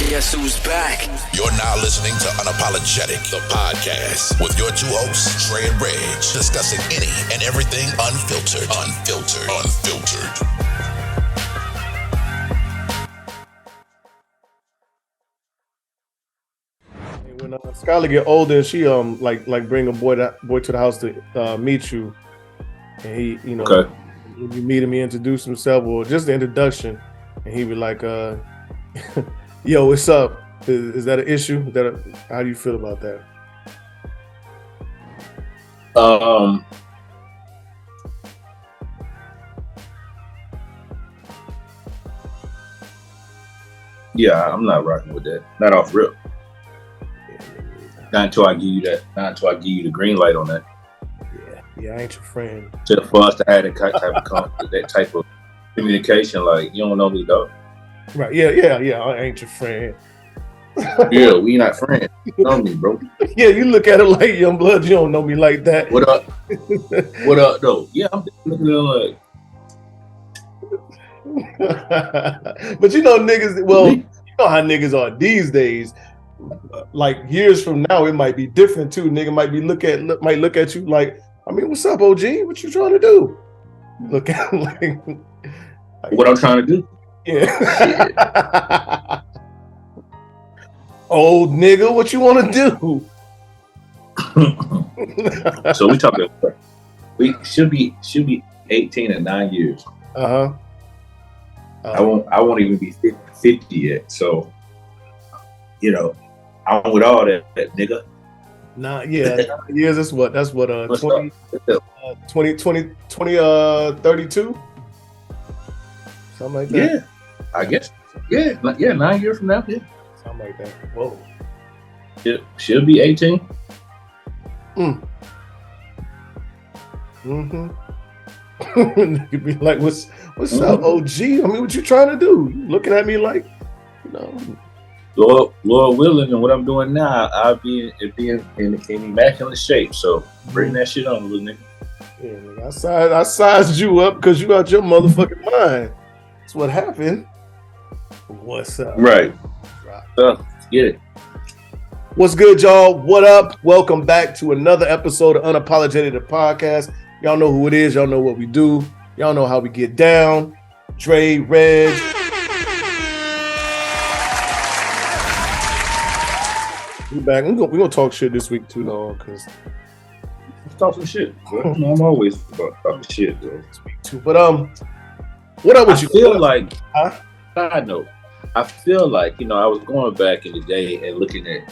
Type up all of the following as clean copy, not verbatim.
Guess who's back? You're now listening to Unapologetic, the podcast, with your two hosts, Trey and Reg, discussing any and everything unfiltered. When Skylar get older, she like bring a boy to the house to meet you, and he Okay. when you meet him, he introduce himself or just the introduction, and he be like, "Yo, what's up? Is that an issue? How do you feel about that?" Yeah, I'm not rocking with that. Not off rip. Not until I give you that. Not until I give you the green light on that. Yeah, I ain't your friend. Just for us to have that type of communication, like you don't know me, though. Right? Yeah. I ain't your friend. Yeah, we not friends. You know me, bro. Yeah, you look at it like young blood. You don't know me like that. What up? What up, though? Yeah, I'm looking at it like. But niggas. Well, you know how niggas are these days. Like years from now, it might be different too. Nigga might look at you like, I mean, what's up, OG? What you trying to do? Look at like What I'm trying to do? Yeah. Old nigga, what you want to do? So we should be 18 in 9 years. I won't even be 50 yet. So, I'm with all that nigga. 9 years. That's what 20, 32? Something like that. Yeah, I guess. Yeah, 9 years from now. Yeah. Something like that. Whoa. She'll be 18. You'd be like, what's up, OG? I mean, what you trying to do? You looking at me like, Lord willing, and what I'm doing now, I'll be in immaculate shape. So bring that shit on, little nigga. Yeah, nigga, I sized you up because you out your motherfucking mind. That's what happened. What's up? Right. Get it. What's good, y'all? What up? Welcome back to another episode of Unapologetic the podcast. Y'all know who it is. Y'all know what we do. Y'all know how we get down. Dre, Reg. We back. We're gonna talk shit this week too, though, because let's talk some shit. I'm always about talking shit, though. Too. But what up with you? Feel like, side note, I feel like I was going back in the day and looking at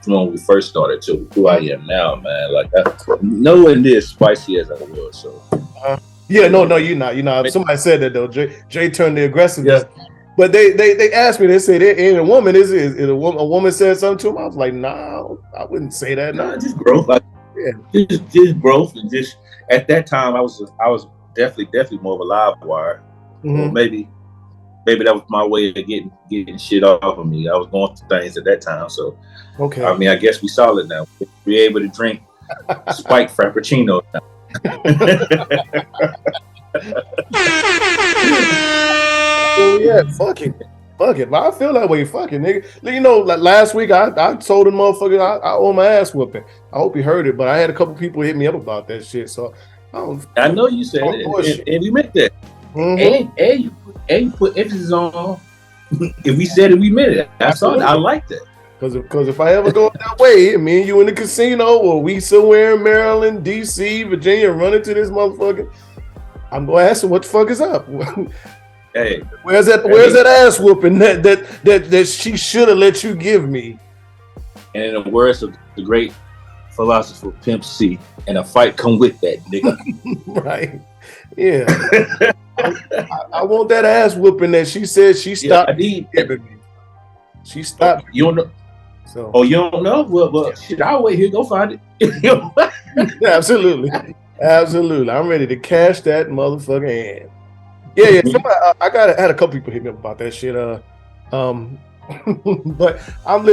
when we first started to who I am now, man. Like nowhere near as spicy as I was. So yeah, no, you're not. Somebody said that though. Jay turned the aggressiveness. Yeah. But they asked me. They said, "Ain't a woman? Is a woman said something to him?" I was like, "Nah, I wouldn't say that." Nah, just growth. Like, just growth, and just at that time, I was definitely more of a live wire. Or maybe that was my way of getting shit off of me. I was going through things at that time, so okay. I mean, I guess we solid now. We're able to drink spiked frappuccino now. Well, yeah, fuck it. But I feel that way. Fuck it, nigga. Like last week, I told the motherfucker I owe my ass whooping. I hope he heard it, but I had a couple people hit me up about that shit. So I know you said it, and you meant that. And you put emphasis on. If we said it, we meant it. I saw that. I like that. Because if I ever go that way, me and you in the casino, or we somewhere in Maryland, DC, Virginia, run into this motherfucker, I'm gonna ask him what the fuck is up. Hey, where's that ass whooping that she should have let you give me? And in the words of the great philosopher Pimp C, and a fight come with that, nigga. Right? Yeah. I want that ass whooping that she said she stopped giving me. She stopped. You don't know. So. Oh, you don't know? Well, shit, I'll wait here. Go find it. Absolutely. I'm ready to cash that motherfucking hand. Yeah. Somebody, I had a couple people hit me up about that shit. But I'm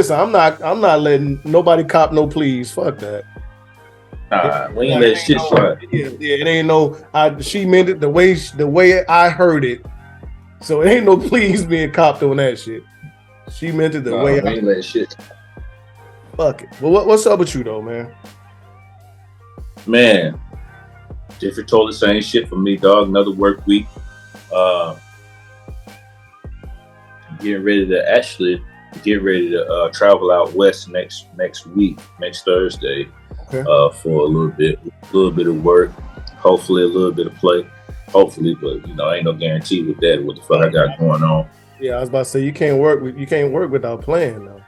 not letting nobody cop no please. Fuck that. Nah, we ain't let shit slide. Yeah, it ain't no. She meant it the way I heard it. So it ain't no please being copped on that shit. She meant it the way I ain't letting shit. Fuck it. Well, what's up with you though, man? Man, Jeffrey told the same shit for me, dog. Another work week. Getting ready to travel out west next week, next Thursday, okay. For a little bit of work, hopefully a little bit of play, hopefully, but ain't no guarantee with that. What the fuck I got going on? Yeah, I was about to say you can't work without playing though.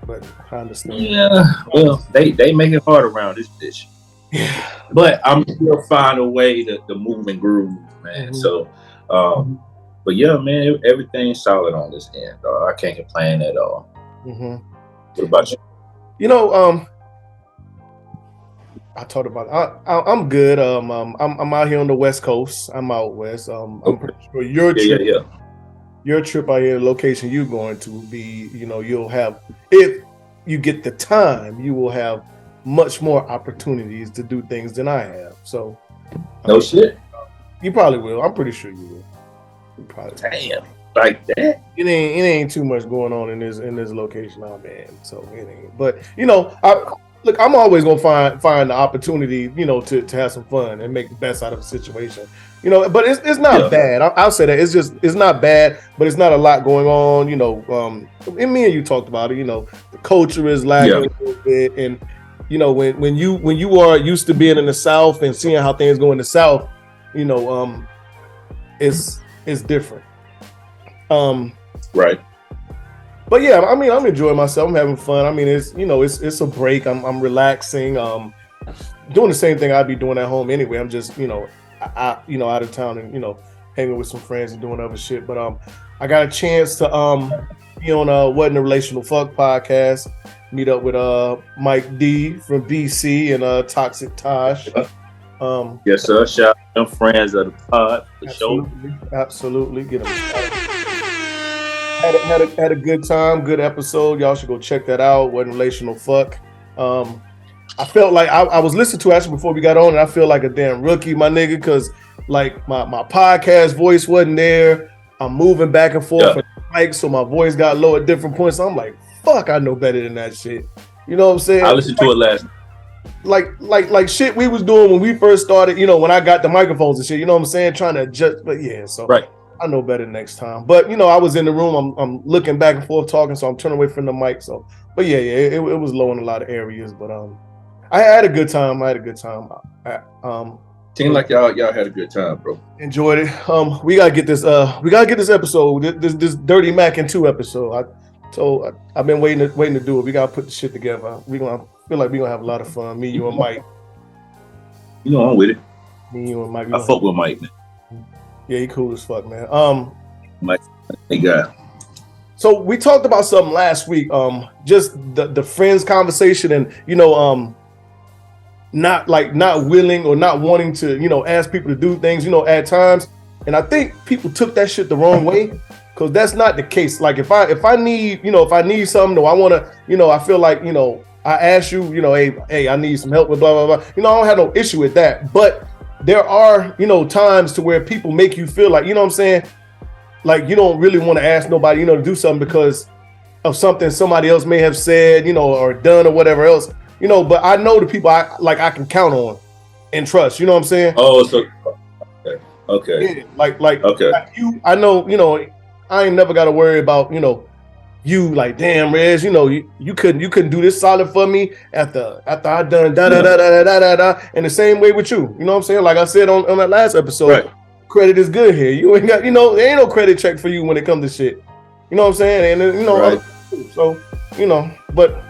But I understand. Yeah, well, they make it hard around this bitch. Yeah, but I'm still find a way to move and groove, man. Mm-hmm. So, but yeah, man, everything's solid on this end. I can't complain at all. Mm-hmm. What about you? I talked about it. I'm good. I'm out here on the West Coast. I'm out west. I'm pretty sure your trip out here, the location you're going to be, you'll have, if you get the time, you will have much more opportunities to do things than I have. So, shit. You probably will. I'm pretty sure you will. You probably Damn, like that. It ain't too much going on in this location I'm in. So it ain't. But I'm always gonna find the opportunity, to have some fun and make the best out of a situation. But it's not bad. I'll say that it's not bad, but it's not a lot going on. And me and you talked about it. The culture is lagging a little bit, and when you are used to being in the South and seeing how things go in the South, it's different. Right. But yeah, I mean, I'm enjoying myself. I'm having fun. I mean, it's a break. I'm relaxing. Doing the same thing I'd be doing at home anyway. I'm just out of town and hanging with some friends and doing other shit. But I got a chance to be on What in a Relational Fuck podcast. Meet up with Mike D from BC and Toxic Tosh. Yes, sir. Shout out to them friends of the pod. Absolutely. Get them started. Had a good time, good episode. Y'all should go check that out. What in Relational Fuck. I felt like I was listening to actually before we got on, and I feel like a damn rookie, my nigga, because like my podcast voice wasn't there. I'm moving back and forth with the mic, so my voice got low at different points. So I'm like, fuck, I know better than that shit. You know what I'm saying? I listened to it last night. Like shit we was doing when we first started, when I got the microphones and shit, you know what I'm saying? Trying to adjust, but yeah, so right. I know better next time. But I was in the room, I'm looking back and forth talking, so I'm turning away from the mic. So, but yeah, it was low in a lot of areas, but I had a good time. Seemed like y'all had a good time, bro. Enjoyed it. We gotta get this episode, this Dirty Mac in 2 episode. I've been waiting to do it. We gotta put the shit together. Feel like we're gonna have a lot of fun. Me, you, and Mike. I'm with it. Me, you, and Mike. I fuck with Mike, man. Yeah, he cool as fuck, man. Mike, hey guy. So we talked about something last week. Just the friends conversation, and not willing or not wanting to ask people to do things at times. And I think people took that shit the wrong way, because that's not the case. Like if I need something, or I want to, I feel like I ask you, hey, I need some help with blah blah blah. I don't have no issue with that, but there are, times to where people make you feel like, what I'm saying? Like you don't really want to ask nobody, to do something because of something somebody else may have said, or done or whatever else, but I know the people I can count on and trust, you know what I'm saying? Oh, so okay. Yeah, like okay. Like you, I know, I ain't never got to worry about, you like, damn, Reg, you couldn't do this solid for me after I done da da da da da da da. And the same way with you, you know what I'm saying? Like I said on that last episode, right. Credit is good here. You ain't got, there ain't no credit check for you when it comes to shit. You know what I'm saying? And right. So but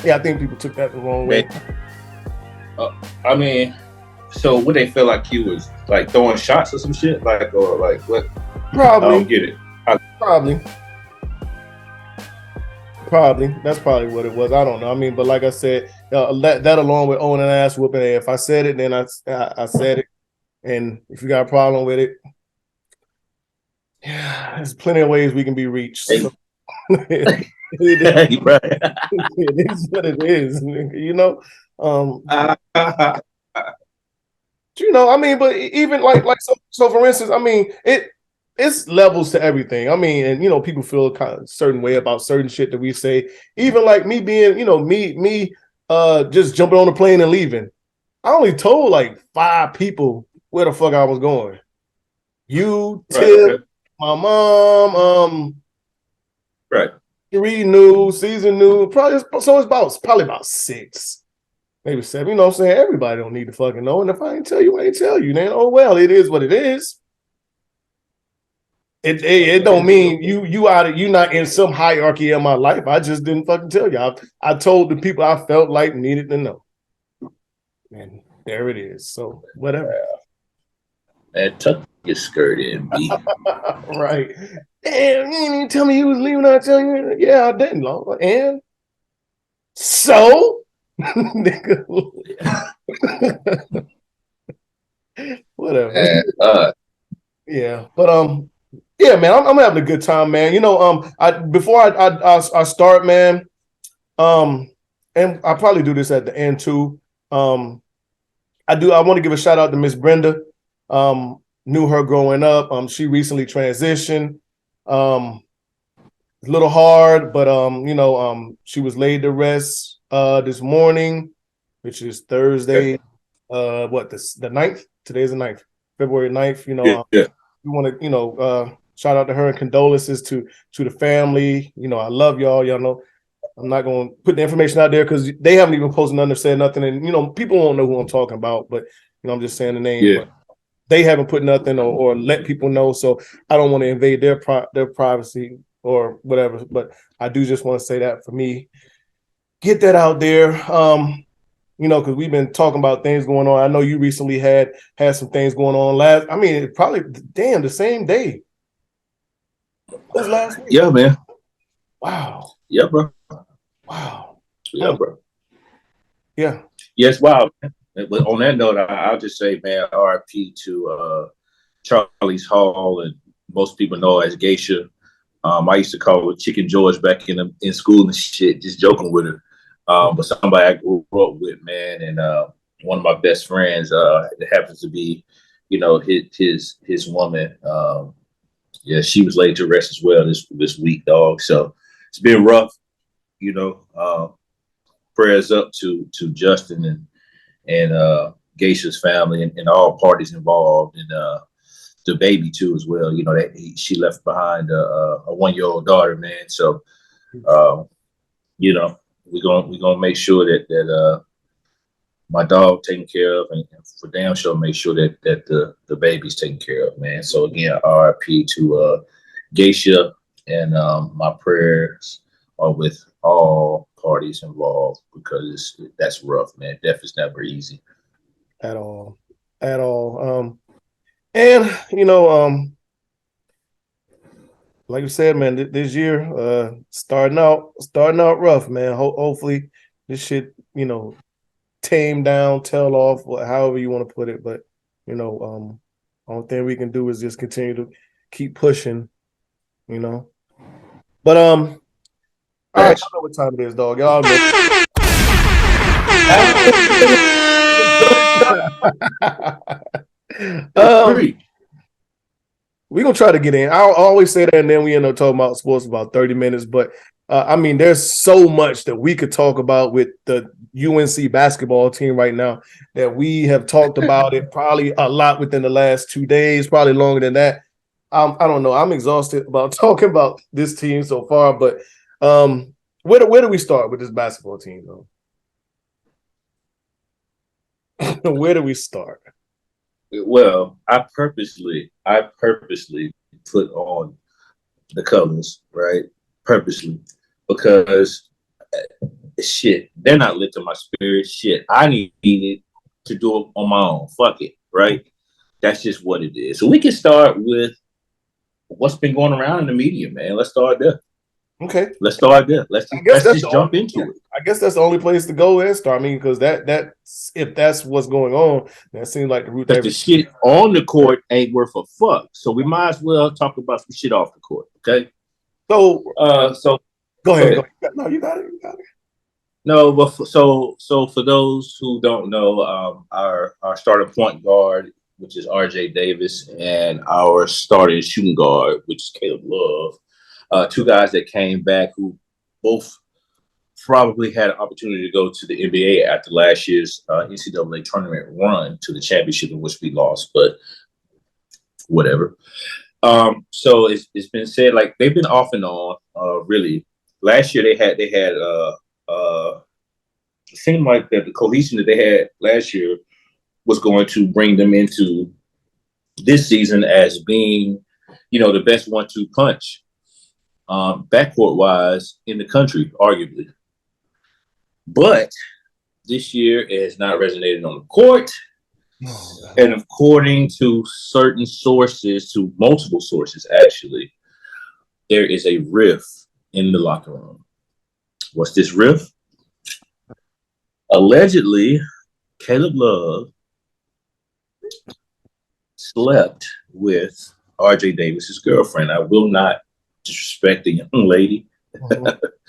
yeah, I think people took that the wrong way. I mean, so would they feel like you was like throwing shots or some shit, or what? Probably. I don't get it. Probably. That's probably what it was. I don't know. I mean, but like I said, that along with owning an ass whooping, if I said it, then I said it. And if you got a problem with it, yeah, there's plenty of ways we can be reached. So. It is what it is, I mean, but even like so for instance, I mean, it's levels to everything. I mean, and people feel kind of a certain way about certain shit that we say. Even like me being, me just jumping on the plane and leaving. I only told like 5 people where the fuck I was going. You, Tip, my mom, right. 3 new, season new, probably about 6, maybe 7. You know what I'm saying? Everybody don't need to fucking know. And if I ain't tell you, I ain't tell you. Then well, it is what it is. It don't mean you not in some hierarchy in my life. I just didn't fucking tell you. I told the people I felt like needed to know. And there it is. So whatever. And tuck your skirt in, B. Right. Damn, you didn't even tell me you was leaving. I tell you, yeah, I didn't. Lord. And so, whatever. Yeah, but yeah, man, I'm having a good time, man. Before I start, man, and I probably do this at the end too. I want to give a shout out to Miss Brenda. Knew her growing up. She recently transitioned. A little hard, but she was laid to rest this morning, which is Thursday. The 9th? Today's the 9th, February 9th. We want to shout out to her and condolences to the family. I love y'all. Y'all know I'm not going to put the information out there because they haven't even posted nothing or said nothing, and people won't know who I'm talking about. But I'm just saying the name. Yeah. But they haven't put nothing or let people know, so I don't want to invade their privacy or whatever. But I do just want to say that for me, get that out there. Because we've been talking about things going on. I know you recently had some things going on probably the same day. That was last week. Yeah, man. Wow. Yeah, bro. Wow. Yeah, bro. Yeah. Yes, wow. But on that note, I'll just say, man, RIP to Charlie's Hall, and most people know as Geisha. I used to call her Chicken George back in school and shit, just joking with her. But somebody I grew up with, man, and one of my best friends, it happens to be, his woman. Yeah, she was laid to rest as well this week, dog. So it's been rough, prayers up to Justin and Geisha's family and all parties involved, and the baby too as well. She left behind a 1-year-old daughter, man. So, we're gonna make sure that my dog taken care of, and for damn sure make sure that the baby's taken care of, man. So again, RIP to Geisha, and my prayers are with all parties involved because that's rough, man. Death is never easy. At all. And like you said, man, this year, starting out rough, man. Hopefully this shit, tame down, tail off, however you want to put it. But only thing we can do is just continue to keep pushing, But all right, I know what time it is, dog. Y'all know. We're gonna try to get in. I'll always say that, and then we end up talking about sports about 30 minutes. But there's so much that we could talk about with the UNC basketball team right now that we have talked about it probably a lot within the last 2 days, probably longer than that. I don't know. I'm exhausted about talking about this team so far, but where do we start with this basketball team, though? Where do we start? Well, I purposely put on the colors, right? Purposely, because shit, they're not lifting my spirit. Shit, I needed to do it on my own. Fuck it, right? That's just what it is. So we can start with what's been going around in the media, man. Let's start there. Okay. Let's start there. Let's just jump into it. I guess that's the only place to go and start. Because that if that's what's going on, that seems like the route. Because the shit on the court ain't worth a fuck. So we might as well talk about some shit off the court. Okay. So go ahead. No, you got it. No, but so for those who don't know, our starting point guard which is R.J. Davis, and our starting shooting guard, which is Caleb Love. Two guys that came back who both probably had an opportunity to go to the NBA after last year's NCAA tournament run to the championship, in which we lost, but whatever. So it's been said, like, they've been off and on, really. Last year they had it seemed like that the cohesion that they had last year was going to bring them into this season as being, the best 1-2 punch, backcourt wise in the country, arguably. But this year it has not resonated on the court. And according to certain sources, to multiple sources actually, there is a rift in the locker room. What's this rift? Allegedly, Caleb Love slept with R.J. Davis's girlfriend. I will not disrespect the young lady.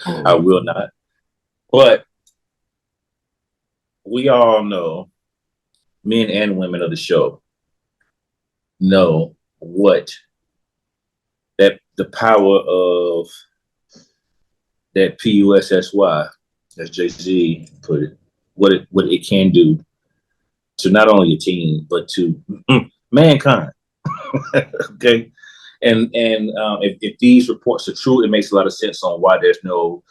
I will not. But we all know, men and women of the show know what the power of that PUSSY, as Jay-Z put it, what it can do to not only a team but to mankind. Okay, and if these reports are true, it makes a lot of sense on why there's no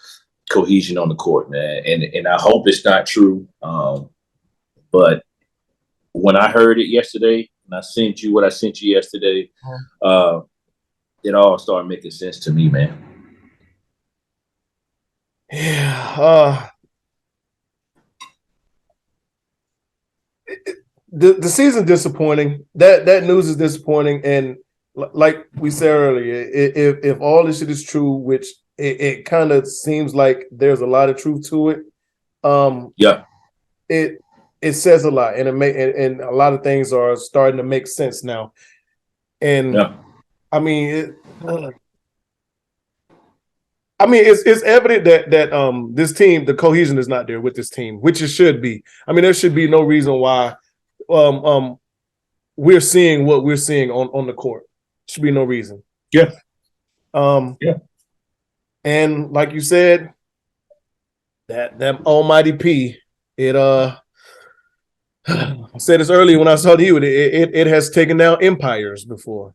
cohesion on the court, man. And I hope it's not true. But when I heard it yesterday, and I sent you what I sent you yesterday, it all started making sense to me, man. Yeah. The season disappointing. That news is disappointing, and like we said earlier, if all this shit is true, which it kind of seems like there's a lot of truth to it. It says a lot, and and a lot of things are starting to make sense now. And I mean, it's evident that this team, the cohesion is not there with this team, which it should be. I mean, there should be no reason why we're seeing what we're seeing on the court. Should be no reason. Yeah. And like you said, that almighty P, I said this earlier when I saw you, it has taken down empires before.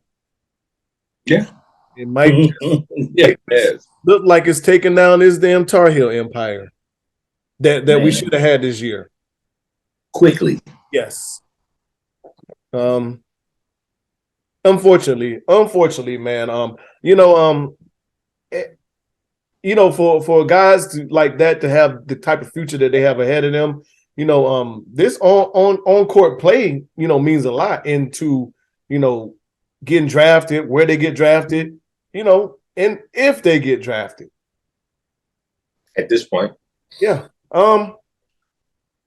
Yeah. It might look like it's taking down this damn Tar Heel empire that we should have had this year. Quickly. Yes. Unfortunately, man. For guys to like that to have the type of future that they have ahead of them, this on court play, means a lot into, getting drafted, where they get drafted, and if they get drafted. At this point. Yeah. And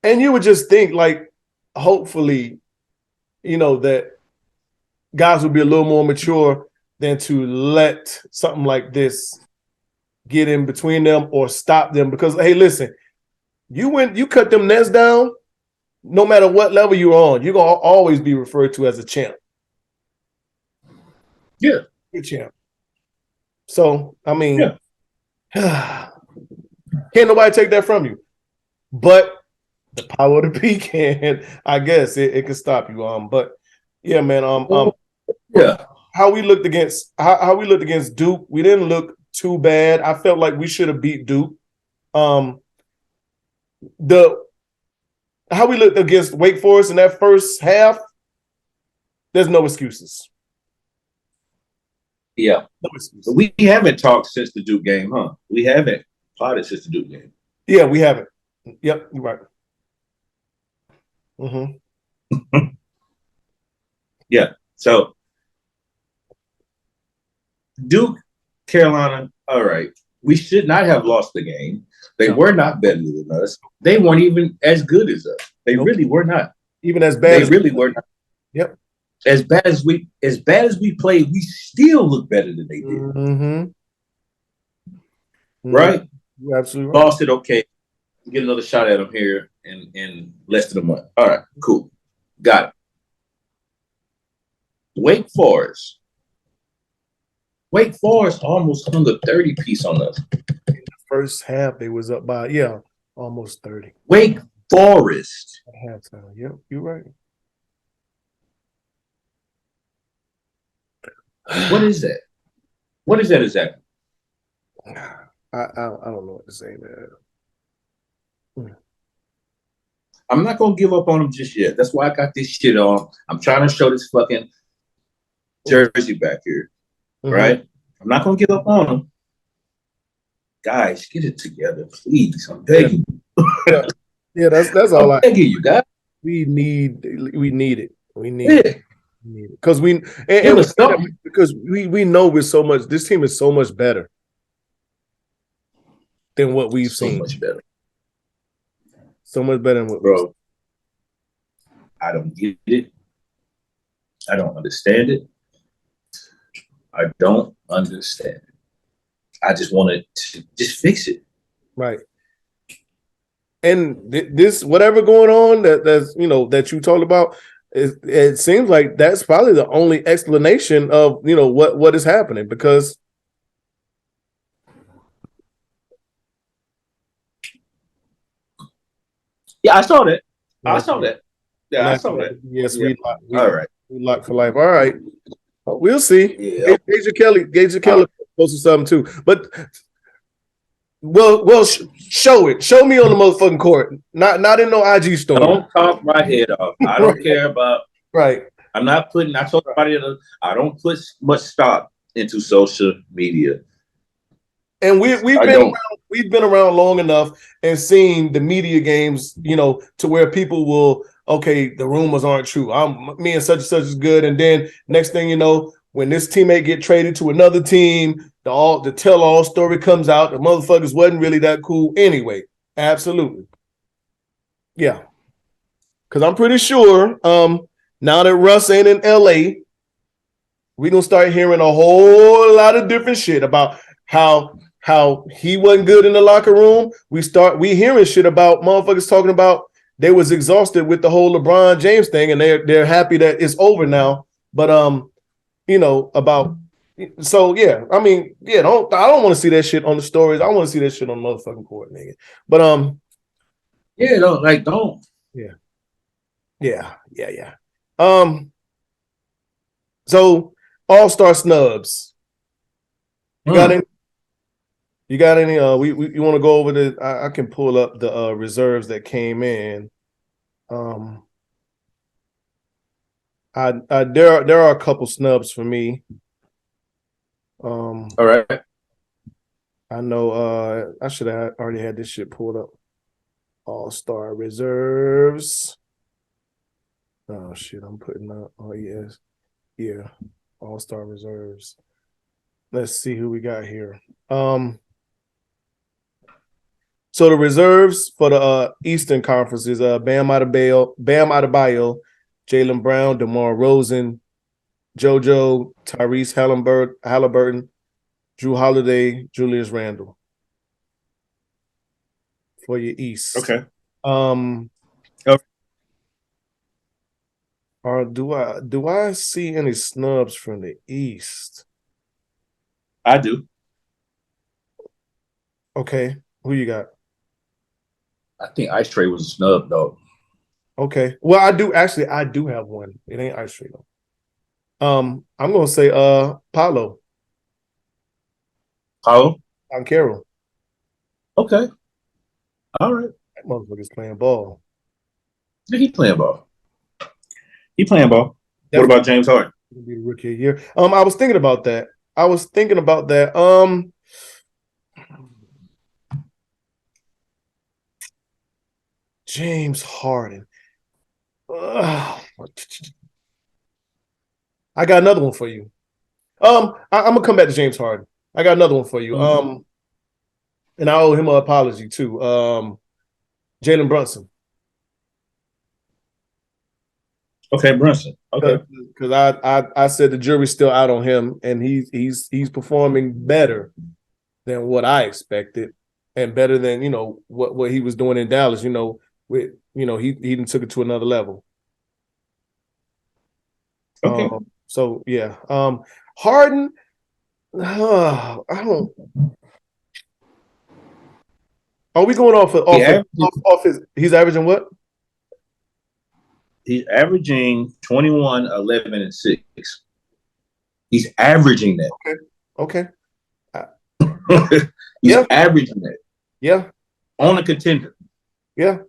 you would just think, like, hopefully, that guys would be a little more mature than to let something like this get in between them or stop them. Because, hey, listen, you cut them nets down, no matter what level you're on, you're going to always be referred to as a champ. Yeah. You're a champ. So, I mean, can't nobody take that from you. But the power of the P can, I guess, it can stop you. But yeah, man. How we looked against Duke, we didn't look too bad. I felt like we should have beat Duke. How we looked against Wake Forest in that first half, there's no excuses. Yeah. No excuses. We haven't talked since the Duke game, huh? We haven't plotted since the Duke game. Yeah, we haven't. Yep, you're right. Mm-hmm. Yeah. So Duke, Carolina, all right. We should not have lost the game. They were not better than us. They weren't even as good as us. They really were not. Even as bad. They really were not. Yep. As bad as we played, we still look better than they did. Mm-hmm. Right? You're absolutely right. Ball said, okay, get another shot at him here in less than a month. All right, cool. Got it. Wake Forest. Wake Forest almost hung a 30 piece on us. First half, they was up by almost 30. Wake Forest. At halftime. Yep, you're right. What is that? What is that exactly? I don't know what to say, man. I'm not gonna give up on them just yet. That's why I got this shit on. I'm trying to show this fucking jersey back here, right? I'm not gonna give up on them. Guys, get it together, please. I'm begging you. Yeah, that's all I'm begging you, guys. We need it. We need it. Because because we know we're so much. This team is so much better than what we've seen. So much better. So much better than what we've seen. I don't get it. I don't understand it. I don't understand it. I just want to just fix it. Right. And this, whatever going on that's that you talked about, it seems like that's probably the only explanation of what is happening, because I saw that. I saw that. Yeah, I saw that. Yes, yeah. All right. We locked for life. All right. We'll see. Yeah. Gauge Kelly posted something too. But show it. Show me on the motherfucking court. Not in no IG story. Don't talk my head off. I don't care about. Right. I'm not putting. I told everybody I don't put much stock into social media. And we've been around long enough and seen the media games, to where people will, okay, the rumors aren't true. Me and such and such is good, and then next thing you know, when this teammate get traded to another team, the tell-all story comes out. The motherfuckers wasn't really that cool anyway. Absolutely, yeah. Because I'm pretty sure now that Russ ain't in LA, we're gonna start hearing a whole lot of different shit about how he wasn't good in the locker room. We hearing shit about motherfuckers talking about they was exhausted with the whole LeBron James thing, and they're happy that it's over now. But about, so yeah, I mean, yeah, I don't want to see that shit on the stories. I want to see that shit on the motherfucking court, nigga. But yeah, don't. Yeah. So all-star snubs. You got any? You got any? You want to go over the? I can pull up the reserves that came in. There are a couple snubs for me. All right. I know. I should have already had this shit pulled up. All-star reserves. Oh shit! I'm putting up. Oh yes, yeah. All-star reserves. Let's see who we got here. So the reserves for the Eastern Conference is Bam Adebayo, Jaylen Brown, DeMar Rosen, JoJo, Tyrese Halliburton, Drew Holiday, Julius Randle. For your East. Okay. Or do I see any snubs from the East? I do. Okay. Who you got? I think Ice Tray was a snub, though. Okay. Well, I do have one. It ain't Ice Tray though. I'm gonna say Paolo. Carroll. Okay. All right. That motherfucker's playing ball. Yeah, he playing ball. What about James Harden? He'll be the rookie of the year. I was thinking about that. James Harden. I got another one for you. I'm gonna come back to James Harden. I got another one for you. And I owe him an apology too. Jalen Brunson. Okay, Brunson. Okay. Because I said the jury's still out on him, and he's performing better than what I expected, and better than what he was doing in Dallas. He done took it to another level. Okay. So yeah. Harden, I don't. Are we going off his? He's averaging what? He's averaging 21, 11, and 6. He's averaging that. Okay. He's averaging that. Yeah. On a contender. Yeah.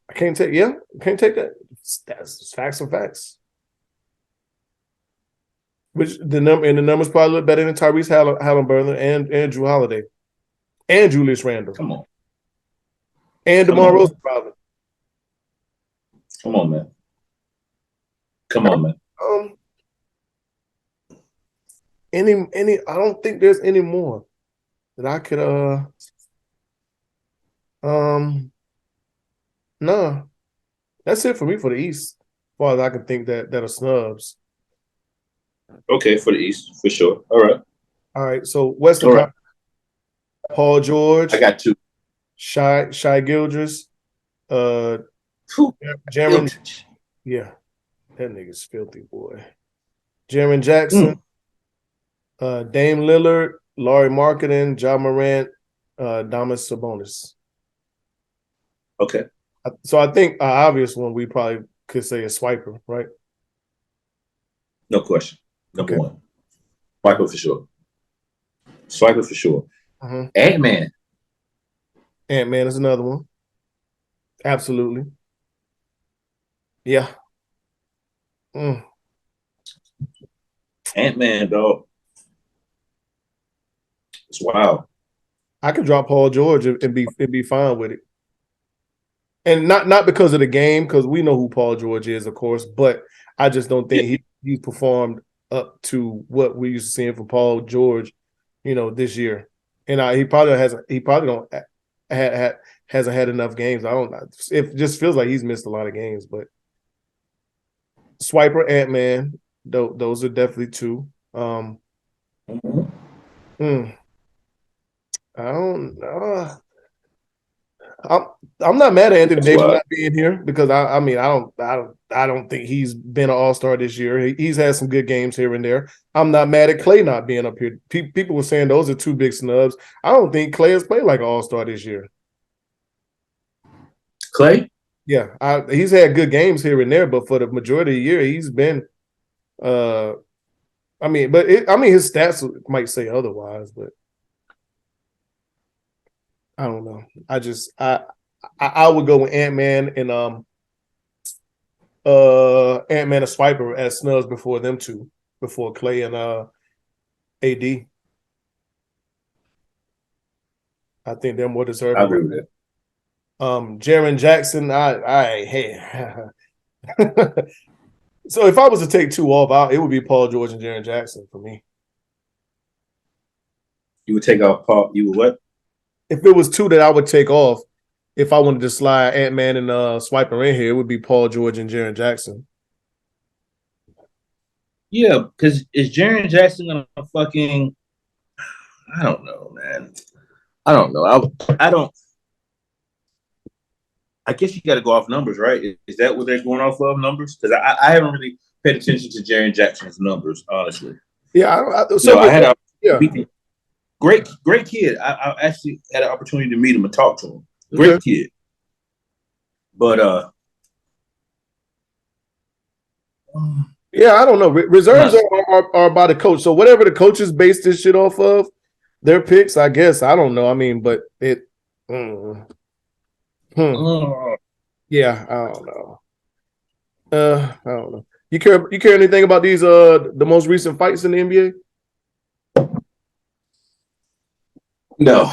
I can't take that. That's facts and facts. Which the numbers probably look better than Tyrese Halliburton and Drew Holiday. And Julius Randle. Come on. And DeMar Rosen probably. Come on, man. Come on, man. I don't think there's any more that I could no. That's it for me for the East. As far as I can think that are snubs. Okay, for the East, for sure. All right. So Western Conference, Paul George. I got 2. Shai Gilgeous. Jaron. Yeah. That nigga's filthy, boy. Jaron Jackson. Dame Lillard, Laurie Marketing, Ja Morant, Domas Sabonis. Okay. So I think an obvious one we probably could say is Swiper, right? No question. Number one. Swiper for sure. Swiper for sure. Ant-Man. Ant-Man is another one. Absolutely. Yeah. Ant-Man, dog. It's wild. I could drop Paul George and be fine with it. And not because of the game, because we know who Paul George is, of course, but I just don't think he performed up to what we used to seeing from Paul George, this year. And he probably hasn't had enough games. I don't know. It just feels like he's missed a lot of games, but Swiper, Ant-Man, those are definitely 2. I don't know. I'm not mad at Anthony Davis not being here because I don't think he's been an all-star this year. He's had some good games here and there. I'm not mad at Klay not being up here. People were saying those are 2 big snubs. I don't think Klay has played like an all-star this year. Klay? Yeah, he's had good games here and there, but for the majority of the year, he's been. His stats might say otherwise, but I don't know. I would go with Ant-Man and Ant-Man and Swiper as snubs before them 2, before Klay and AD. I think they're more deserving. I agree with that. Jaron Jackson, So if I was to take 2 off, it would be Paul George and Jaron Jackson for me. You would take off Paul. You would what? If it was 2 that I would take off, if I wanted to slide Ant-Man and Swiper in here, it would be Paul George and Jaron Jackson. Yeah, because is Jaron Jackson gonna fucking? I don't know, man. I don't know. I don't. I guess you got to go off numbers, right? Is that what they're going off of, numbers? Because I haven't really paid attention to Jaron Jackson's numbers, honestly. Yeah, I had great kid. I actually had an opportunity to meet him and talk to him. Great kid. But yeah, I don't know. Reserves are by the coach. So whatever the coaches base this shit off of, their picks, I guess. I don't know. I mean, but it. Yeah, I don't know. I don't know. You care anything about these the most recent fights in the NBA? No.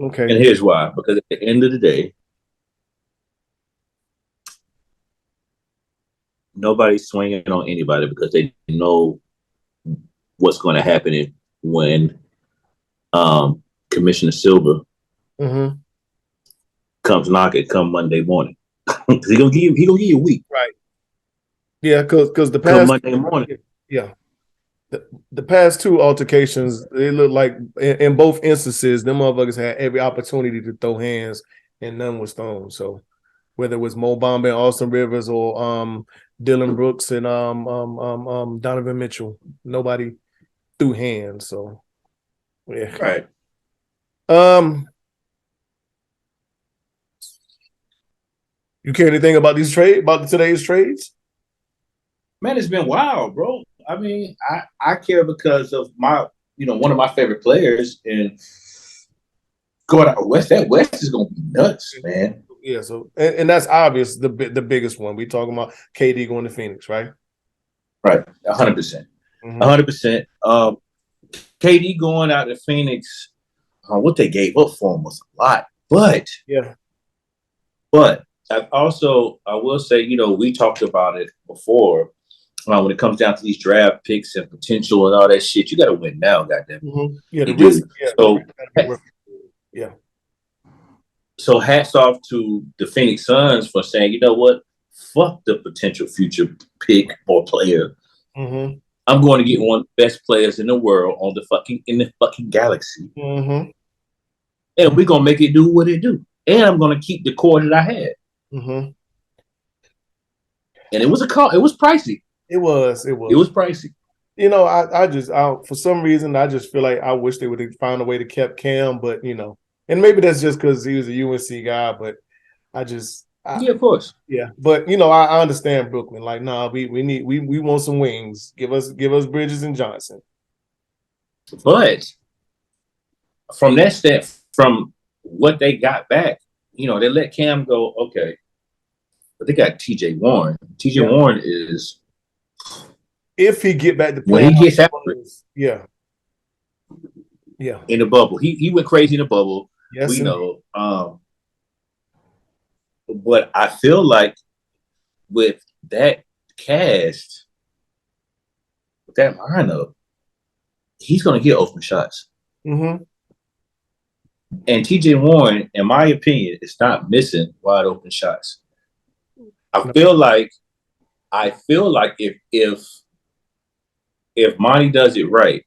Okay. And here's why. Because at the end of the day, nobody's swinging on anybody because they know what's going to happen when Commissioner Silver comes knocking come Monday morning. He's gonna give you a week. Right. Yeah, because the past Monday morning. Yeah. The past 2 altercations, they look like in both instances, them motherfuckers had every opportunity to throw hands and none was thrown. So whether it was Mo Bamba and Austin Rivers or Dylan Brooks and Donovan Mitchell. Nobody threw hands, so yeah. Right. You care anything about today's trades? Man, it's been wild, bro. I mean, I care because of my, one of my favorite players, and going out west, that West is gonna be nuts, man. Yeah, so and that's obvious. The biggest one we talking about KD going to Phoenix, right? Right, 100%, 100%. KD going out to Phoenix, what they gave up for him was a lot, but I will say, we talked about it before. When it comes down to these draft picks and potential and all that shit, you got to win now, goddamn. Yeah, the risk. Yeah, So hats off to the Phoenix Suns for saying, you know what, fuck the potential future pick or player. I'm going to get one of the best players in the world in the fucking galaxy, and we're gonna make it do what it do. And I'm going to keep the core that I had. And it was pricey. It was pricey. For some reason, I just feel like I wish they would have found a way to keep Cam, but and maybe that's just because he was a UNC guy, but yeah, of course, yeah. But I understand Brooklyn. Like, nah, we want some wings. Give us Bridges and Johnson. But from what they got back, they let Cam go. Okay, but they got T.J. Warren. T.J. Warren is, if he get back to play, when he gets after it, in the bubble, he went crazy in the bubble. Yes, we know. But I feel like with that cast, with that lineup, he's going to get open shots. And T.J. Warren, in my opinion, is not missing wide open shots. I feel like if Monty does it right,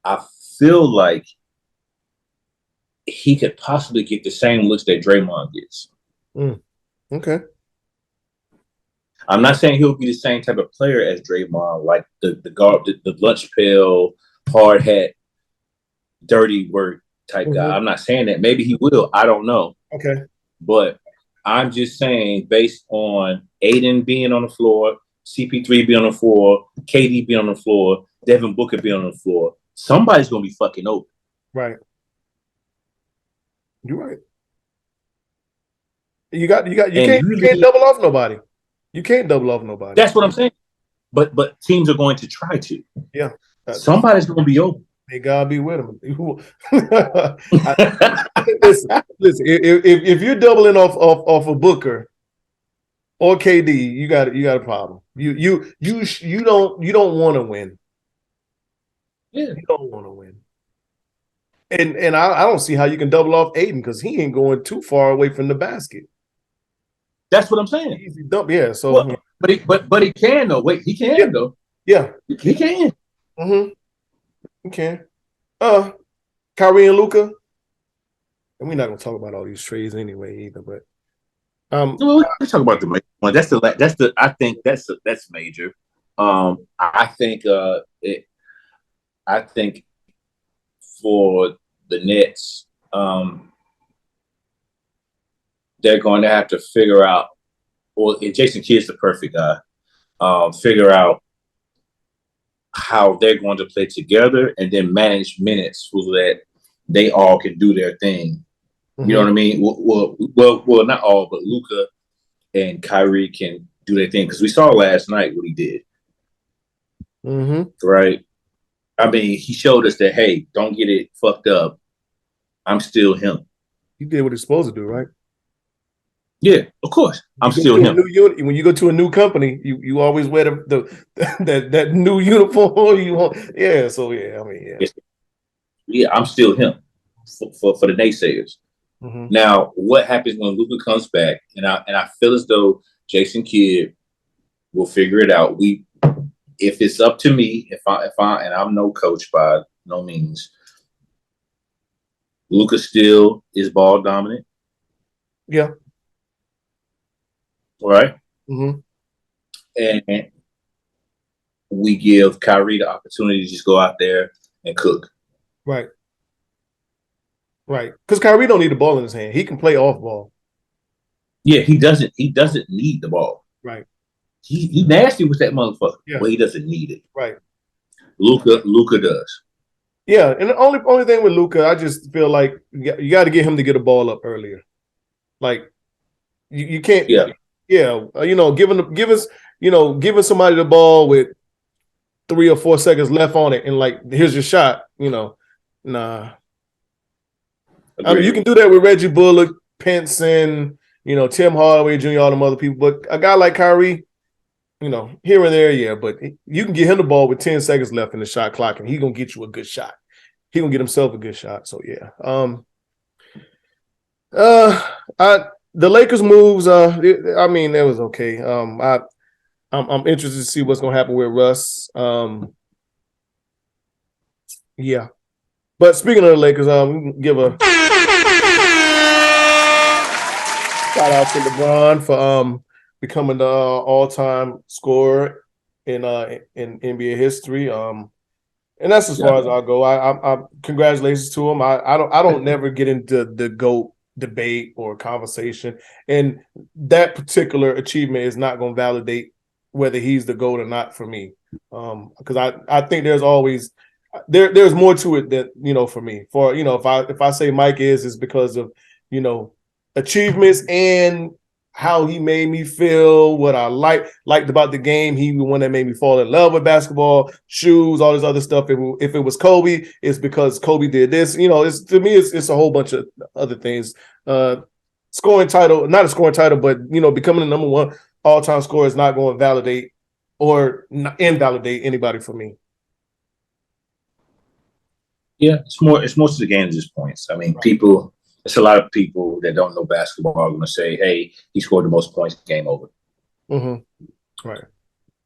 I feel like he could possibly get the same looks that Draymond gets. Okay. I'm not saying he'll be the same type of player as Draymond, like the guard, the lunch pail, hard hat, dirty work type guy. I'm not saying that. Maybe he will. I don't know. Okay. But I'm just saying, based on Aiden being on the floor, CP3 being on the floor, KD being on the floor, Devin Booker being on the floor, somebody's going to be fucking open. Right. You're right. You can't double off nobody. You can't double off nobody. That's what I'm saying. But teams are going to try to. Yeah. Somebody's going to be open. May God be with them. Listen. If you're doubling off a Booker or KD, you got a problem. You don't want to win. Yeah, you don't want to win. And I don't see how you can double off Aiden because he ain't going too far away from the basket. That's what I'm saying. Easy dump, yeah. So, but he can though. Wait, he can though. Yeah, he can. He can. Kyrie and Luka. And we're not gonna talk about all these trades anyway either. But we talk about the major one. I think that's major. I think for the Nets, they're going to have to figure out, Jason Kidd's the perfect guy, figure out how they're going to play together and then manage minutes so that they all can do their thing. You know what I mean? Well, not all, but Luka and Kyrie can do their thing because we saw last night what he did. Right? I mean, he showed us that, hey, don't get it fucked up. I'm still him. He did what he's supposed to do, right? Yeah, of course. I'm still him. When you go to a new company, you always wear that new uniform you want. Yeah, so yeah, I mean, yeah. Yeah, I'm still him for the naysayers. Now, what happens when Luka comes back? And I feel as though Jason Kidd will figure it out. If it's up to me, if I and I'm no coach by no means, Luka still is ball dominant. Yeah. right? Mm-hmm. And we give Kyrie the opportunity to just go out there and cook. Right. Right. Because Kyrie don't need the ball in his hand. He can play off ball. Yeah, he doesn't need the ball. Right. He nasty with that motherfucker, Yeah. but he doesn't need it. Right. Luka does. Yeah, and the only thing with Luka, I just feel like you got to get him to get a ball up earlier. Like you can't. Yeah. Giving somebody the ball with 3 or 4 seconds left on it, and like here's your shot. Nah. I mean, you can do that with Reggie Bullock, Pence, and Tim Hardaway Jr., all them other people. But a guy like Kyrie, here and there, yeah. But you can get him the ball with 10 seconds left in the shot clock, and he's gonna get you a good shot. He gonna get himself a good shot. So yeah. The Lakers moves. I mean, that was okay. I'm interested to see what's gonna happen with Russ. Yeah. But speaking of the Lakers, we can give a shout out to LeBron for becoming the all-time scorer in NBA history. And that's as far as I'll go. I congratulations to him. I don't never get into the GOAT debate or conversation, and that particular achievement is not going to validate whether he's the GOAT or not for me. Because I think there's always there's more to it than for me. For if I say Mike is because of achievements and how he made me feel, what I liked about the game. He was the one that made me fall in love with basketball, shoes, all this other stuff. If it was Kobe, it's because Kobe did this. It's to me, it's a whole bunch of other things. Scoring title, not a scoring title, but becoming the number one all-time scorer is not going to validate or invalidate anybody for me. Yeah, it's most of the game is just points. I mean, people. It's a lot of people that don't know basketball are going to say, "Hey, he scored the most points, game over." Mm-hmm. Right.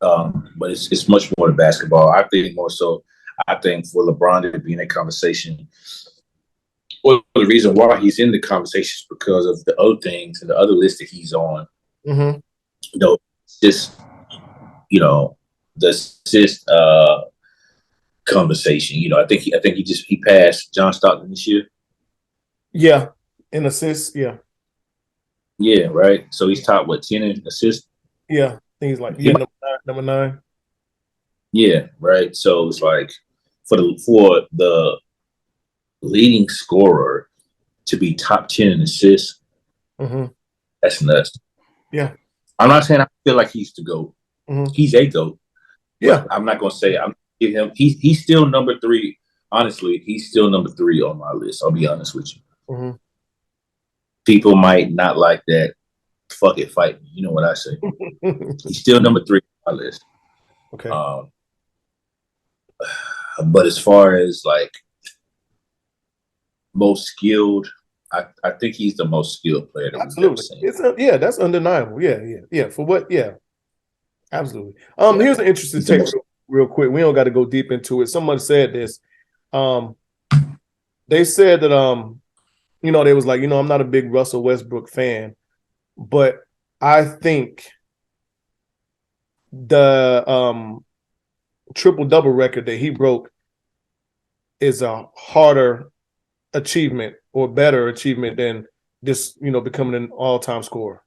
But it's much more to basketball. I think more so. I think for LeBron to be in that conversation, well, the reason why he's in the conversation is because of the other things and the other list that he's on. Mm-hmm. The assist conversation. I think he passed John Stockton this year. Yeah, in assists, yeah. Yeah, right. So he's top 10 in assists? Yeah, I think he's like number 9. Yeah, right. So it's like for the leading scorer to be top 10 in assists, that's nuts. Yeah. I'm not saying I feel like he's the GOAT. He's a GOAT. Yeah. I'm not gonna say I'm give him he's still number 3. Honestly, he's still number 3 on my list. I'll be honest with you. People might not like that. Fuck it, fight me. You know what I say. He's still number 3 on my list. Okay. But as far as like most skilled, I think he's the most skilled player that absolutely. we've ever seen. That's undeniable. Yeah. For what? Yeah. Absolutely. Here's an interesting take real quick. We don't got to go deep into it. Someone said this. They said that they was like, I'm not a big Russell Westbrook fan, but I think the triple-double record that he broke is a harder achievement or better achievement than just, becoming an all-time scorer.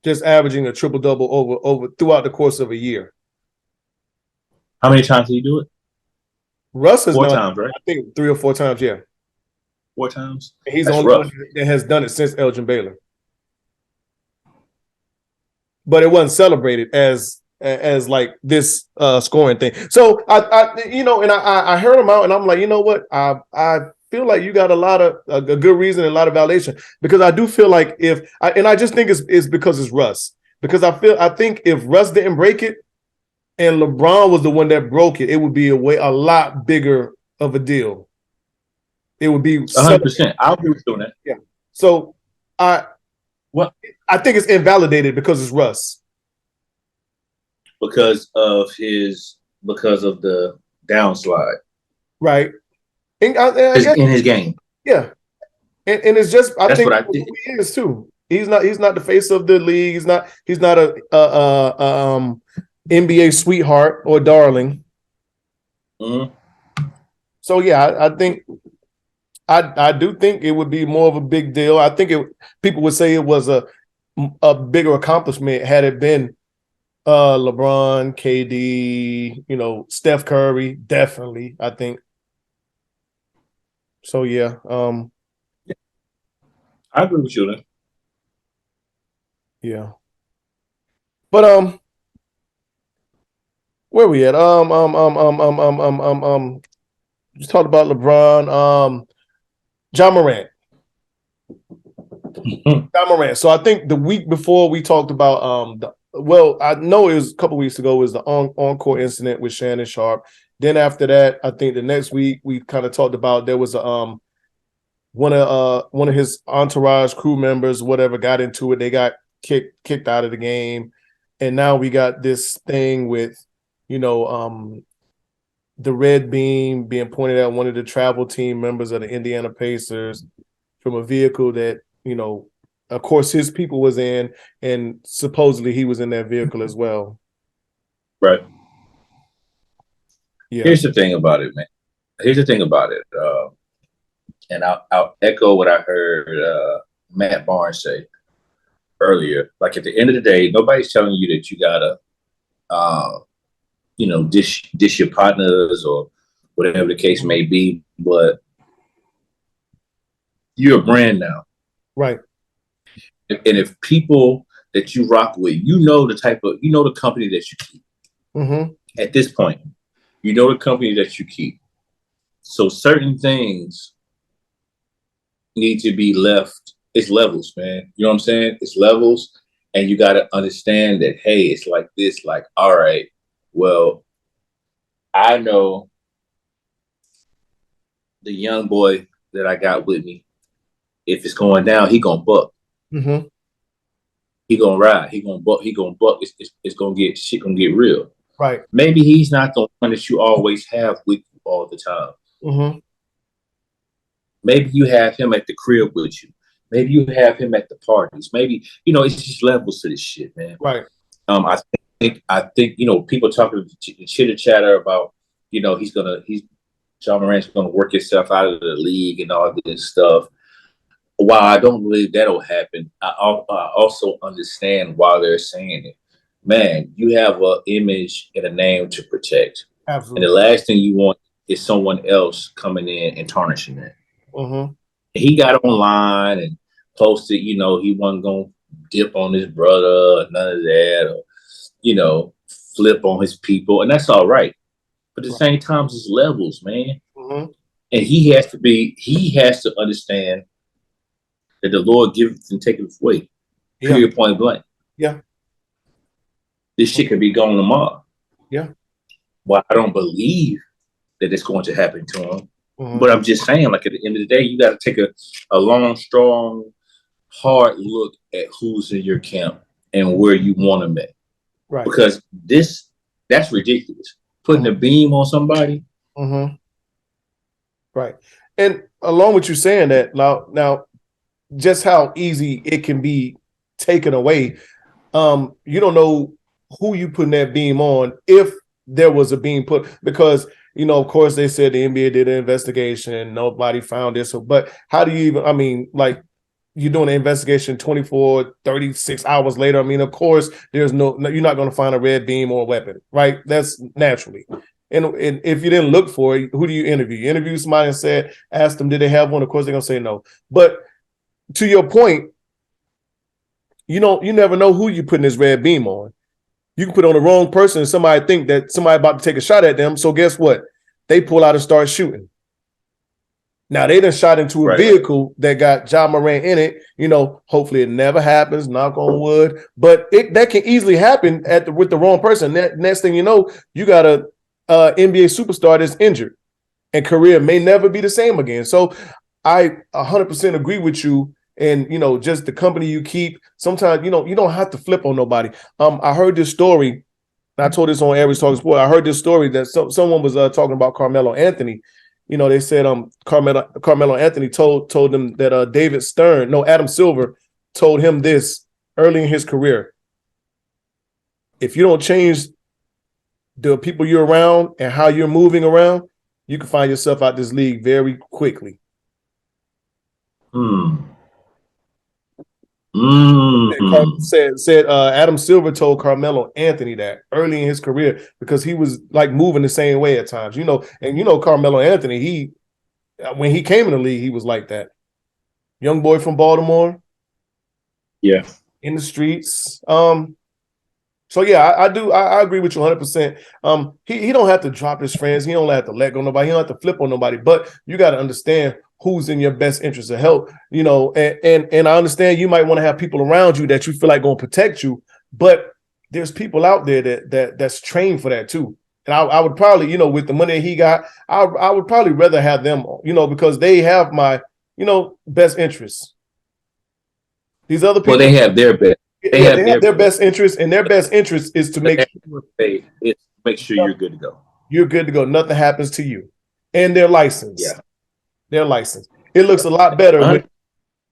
Just averaging a triple-double over throughout the course of a year. How many times did he do it? Russ has 4 times, right? I think 3 or 4 times, yeah. 4 times? And he's the only one that has done it since Elgin Baylor. But it wasn't celebrated as like this scoring thing. So I heard him out and I'm like, you know what? I feel like you got a good reason and a lot of validation, because I do feel like I just think it's because it's Russ. Because I think if Russ didn't break it and LeBron was the one that broke it, it would be a lot bigger of a deal. It would be 100%. I'll agree with you on that. Yeah. So I think it's invalidated because it's Russ. Because of the downslide. Right. In his game. Yeah. And it's just I That's think what I who think. he is too. He's not the face of the league. He's not a NBA sweetheart or darling. Mm-hmm. So yeah, I think I do think it would be more of a big deal. I think people would say it was a bigger accomplishment had it been LeBron, KD, Steph Curry, definitely. I think so. Yeah. I agree with you, then. Yeah. But where we at? Just talked about LeBron. John Morant. John Morant. So I think the week before we talked about I know it was a couple weeks ago was the on-court incident with Shannon Sharp. Then after that, I think the next week we kind of talked about there was a one of his entourage crew members, whatever, got into it. They got kicked out of the game. And now we got this thing with, the red beam being pointed at one of the travel team members of the Indiana Pacers from a vehicle that, of course his people was in, and supposedly he was in that vehicle as well. Right. Yeah. Here's the thing about it, man. Here's the thing about it. And I'll echo what I heard Matt Barnes say earlier. Like at the end of the day, nobody's telling you that you gotta, dish your partners or whatever the case may be, but you're a brand now. Right. And if people that you rock with, the company that you keep. Mm-hmm. At this point, the company that you keep. So certain things need to be left. It's levels, man. You know what I'm saying? It's levels. And you got to understand that, hey, it's like this, like, all right, well, I know the young boy that I got with me, if it's going down, he gonna buck. Mm-hmm. He gonna ride. He gonna buck. It's gonna get shit. Gonna get real. Right. Maybe he's not the one that you always have with you all the time. Mm-hmm. Maybe you have him at the crib with you. Maybe you have him at the parties. Maybe it's just levels to this shit, man. Right. I think people talking chitter chatter about John Morant's gonna work himself out of the league and all this stuff. While I don't believe that'll happen, I also understand why they're saying it. Man, you have an image and a name to protect. Absolutely. And the last thing you want is someone else coming in and tarnishing that. Mm-hmm. He got online and posted, he wasn't going to dip on his brother or none of that, or, flip on his people. And that's all right. But at the same time, it's levels, man. Mm-hmm. And he has to understand that the Lord giveth and taketh away. Period, point blank. Yeah. This shit could be gone tomorrow. Yeah. Well, I don't believe that it's going to happen to him. Mm-hmm. But I'm just saying, like, at the end of the day, you got to take a long, strong, hard look at who's in your camp and where you want them at. Right. Because that's ridiculous. Putting a beam on somebody. Mm-hmm. Right. And along with you saying that, now, just how easy it can be taken away. You don't know who you putting that beam on if there was a beam put, because of course they said the NBA did an investigation and nobody found this. But how do you even, you're doing an investigation 24, 36 hours later. Of course you're not going to find a red beam or a weapon, right? That's naturally. And if you didn't look for it, who do you interview? You interview somebody and ask them, did they have one? Of course they're going to say no. But to your point, you never know who you putting this red beam on. You can put on the wrong person and somebody think that somebody about to take a shot at them. So guess what? They pull out and start shooting. Now they done shot into a vehicle that got John Morant in it. Hopefully it never happens, knock on wood. But that can easily happen with the wrong person. Next thing you know, you got a NBA superstar that's injured and career may never be the same again. So I 100% agree with you. And, just the company you keep, sometimes, you don't have to flip on nobody. I heard this story, and I told this on Average Talking Sport. I heard this story that someone was talking about Carmelo Anthony, they said Carmelo Anthony told them that Adam Silver told him this early in his career. If you don't change the people you're around and how you're moving around, you can find yourself out this league very quickly. Said Adam Silver told Carmelo Anthony that early in his career because he was like moving the same way at times, and Carmelo Anthony, when he came in the league, he was like that. Young boy from Baltimore. Yeah. In the streets. So yeah, I agree with you 100%. He don't have to drop his friends. He don't have to let go nobody. He don't have to flip on nobody. But you got to understand who's in your best interest to help. And I understand you might want to have people around you that you feel like going to protect you. But there's people out there that's trained for that too. And I would probably, with the money that he got, I would probably rather have them, because they have my, best interests. These other people, well, they have their best. They have their best interest, and their best interest is to make sure you're good to go. You're good to go. Nothing happens to you, and their license. Yeah, their license. It looks a lot better.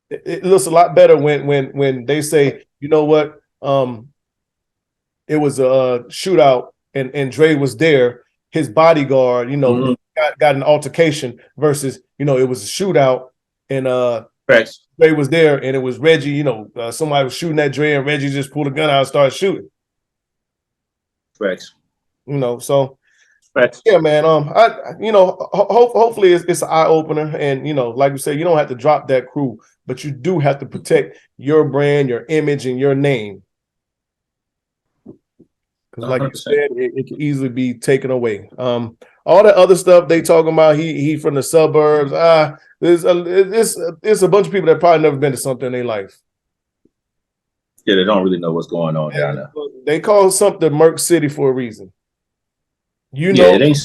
It looks a lot better when they say, you know what, it was a shootout, and Dre was there. His bodyguard, got an altercation versus, it was a shootout, and Dre was there, and it was Reggie. Somebody was shooting at Dre, and Reggie just pulled a gun out and started shooting. Facts. So. Facts. Yeah, man. Hopefully it's an eye opener, and like we said, you don't have to drop that crew, but you do have to protect your brand, your image, and your name. Because, like 100%. You said, it can easily be taken away. All the other stuff they talking about, he from the suburbs. There's a bunch of people that probably never been to something in their life. Yeah, they don't really know what's going on down there. They call something Merc City for a reason. Shit ain't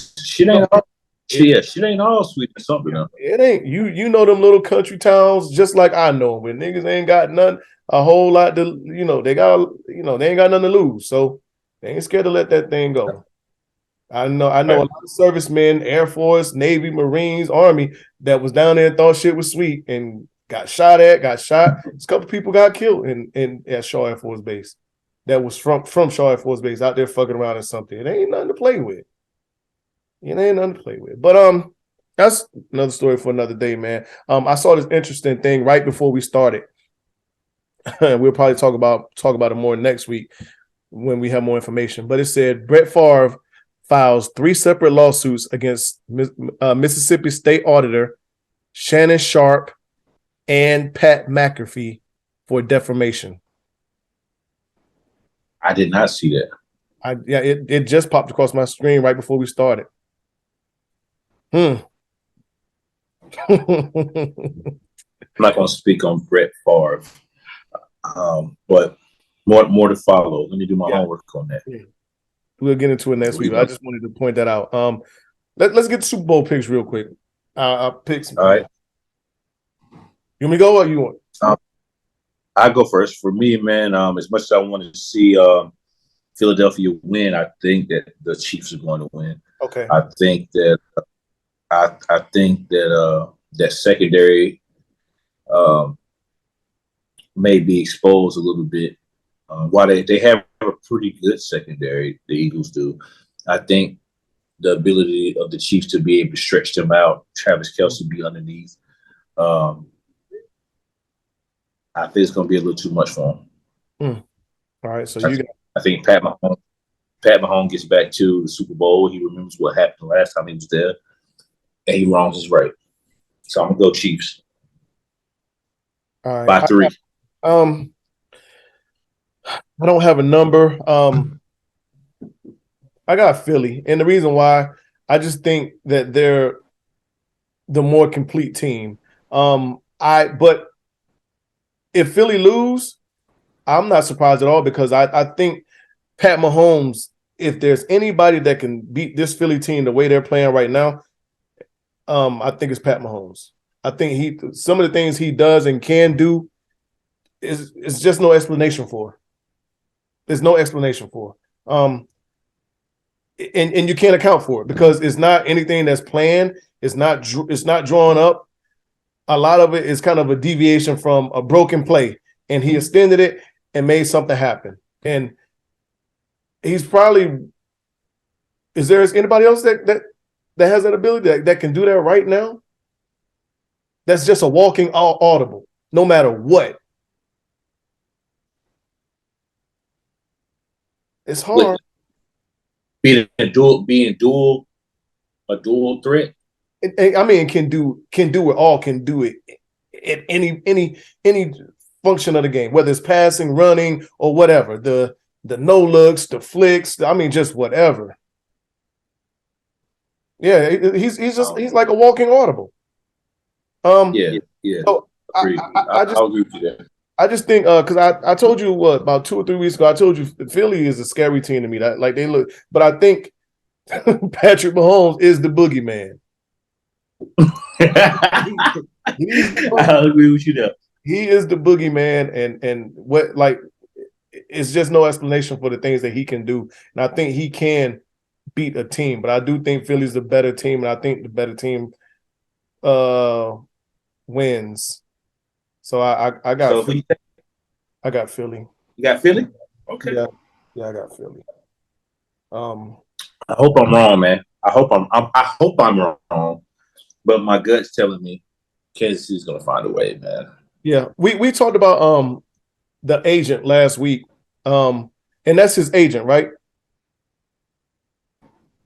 all sweet or something. It ain't. You know them little country towns just like I know them, where niggas ain't got nothing, a whole lot to, they ain't got nothing to lose, so they ain't scared to let that thing go. I know a lot of servicemen, Air Force, Navy, Marines, Army that was down there and thought shit was sweet and got shot. A couple people got killed at Shaw Air Force Base. That was from Shaw Air Force Base out there fucking around or something. It ain't nothing to play with. But that's another story for another day, man. I saw this interesting thing right before we started. We'll probably talk about it more next week when we have more information. But it said Brett Favre files 3 separate lawsuits against Mississippi State Auditor Shannon Sharpe and Pat McAfee for defamation. I did not see that. It just popped across my screen right before we started. I'm not going to speak on Brett Favre, but more to follow. Let me do my homework on that. We'll get into it next week. I just wanted to point that out. Let's get the Super Bowl picks real quick. I'll pick some. All right. You want me to go or you want? I go first. For me, man, as much as I wanted to see Philadelphia win, I think that the Chiefs are going to win. Okay. I think that that secondary may be exposed a little bit. While they have a pretty good secondary, the Eagles do. I think the ability of the Chiefs to be able to stretch them out, Travis Kelce be underneath. I think it's going to be a little too much for him. All right, so I think Pat Mahomes gets back to the Super Bowl. He remembers what happened last time he was there, and he wrongs his right. So I'm gonna go Chiefs. All right. By 3. I don't have a number. I got Philly, and the reason why, I just think that they're the more complete team. But if Philly lose, I'm not surprised at all because I think Pat Mahomes, if there's anybody that can beat this Philly team the way they're playing right now, I think it's Pat Mahomes. I think some of the things he does and can do is just no explanation for. There's no explanation for. And you can't account for it because it's not anything that's planned. It's not drawn up. A lot of it is kind of a deviation from a broken play, and he extended it and made something happen. And he's probably, is there anybody else that has that ability that can do that right now? That's just a walking audible, no matter what. It's hard. Being a dual threat. I mean, can do it all. Can do it at any function of the game, whether it's passing, running, or whatever. The no looks, the flicks. I mean, just whatever. Yeah, he's like a walking audible. Yeah. So I agree with you there. I just think because I told you about 2 or 3 weeks ago, I told you Philly is a scary team to me. That like they look, but I think Patrick Mahomes is the boogeyman. I agree with you there. He is the boogeyman, and what like it's just no explanation for the things that he can do. And I think he can beat a team, but I do think Philly's the better team, and I think the better team wins. So I got Philly. I got Philly. You got Philly? Okay. Yeah, I got Philly. I hope I'm wrong, man. I hope I'm wrong, but my gut's telling me Kansas City's gonna find a way, man. Yeah, we talked about the agent last week, and that's his agent, right?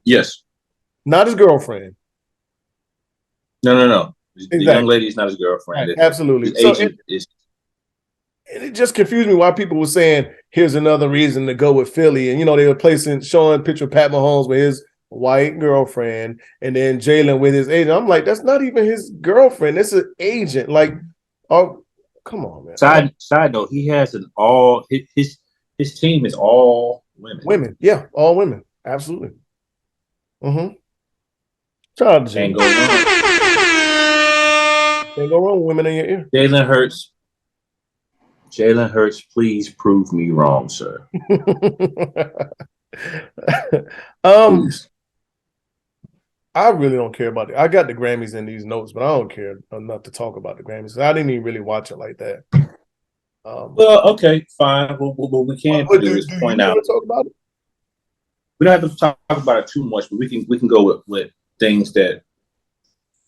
Yes. Not his girlfriend. No. Exactly. The young lady is not his girlfriend. Right, absolutely. His agent is. And it just confused me why people were saying, here's another reason to go with Philly. And, they were showing a picture of Pat Mahomes with his white girlfriend and then Jalen with his agent. I'm like, that's not even his girlfriend. That's an agent. Like, oh, come on, man. Side note, he has his team is all women. Women. Yeah, all women. Absolutely. Mm-hmm. Shout out to Jalen. Can't go wrong with women in your ear. Jalen Hurts, please prove me wrong, sir. I really don't care about it. I got the Grammys in these notes, but I don't care enough to talk about the Grammys. I didn't even really watch it like that. Well, okay, fine. What we can do is point out. Talk about it? We don't have to talk about it too much, but we can go with things that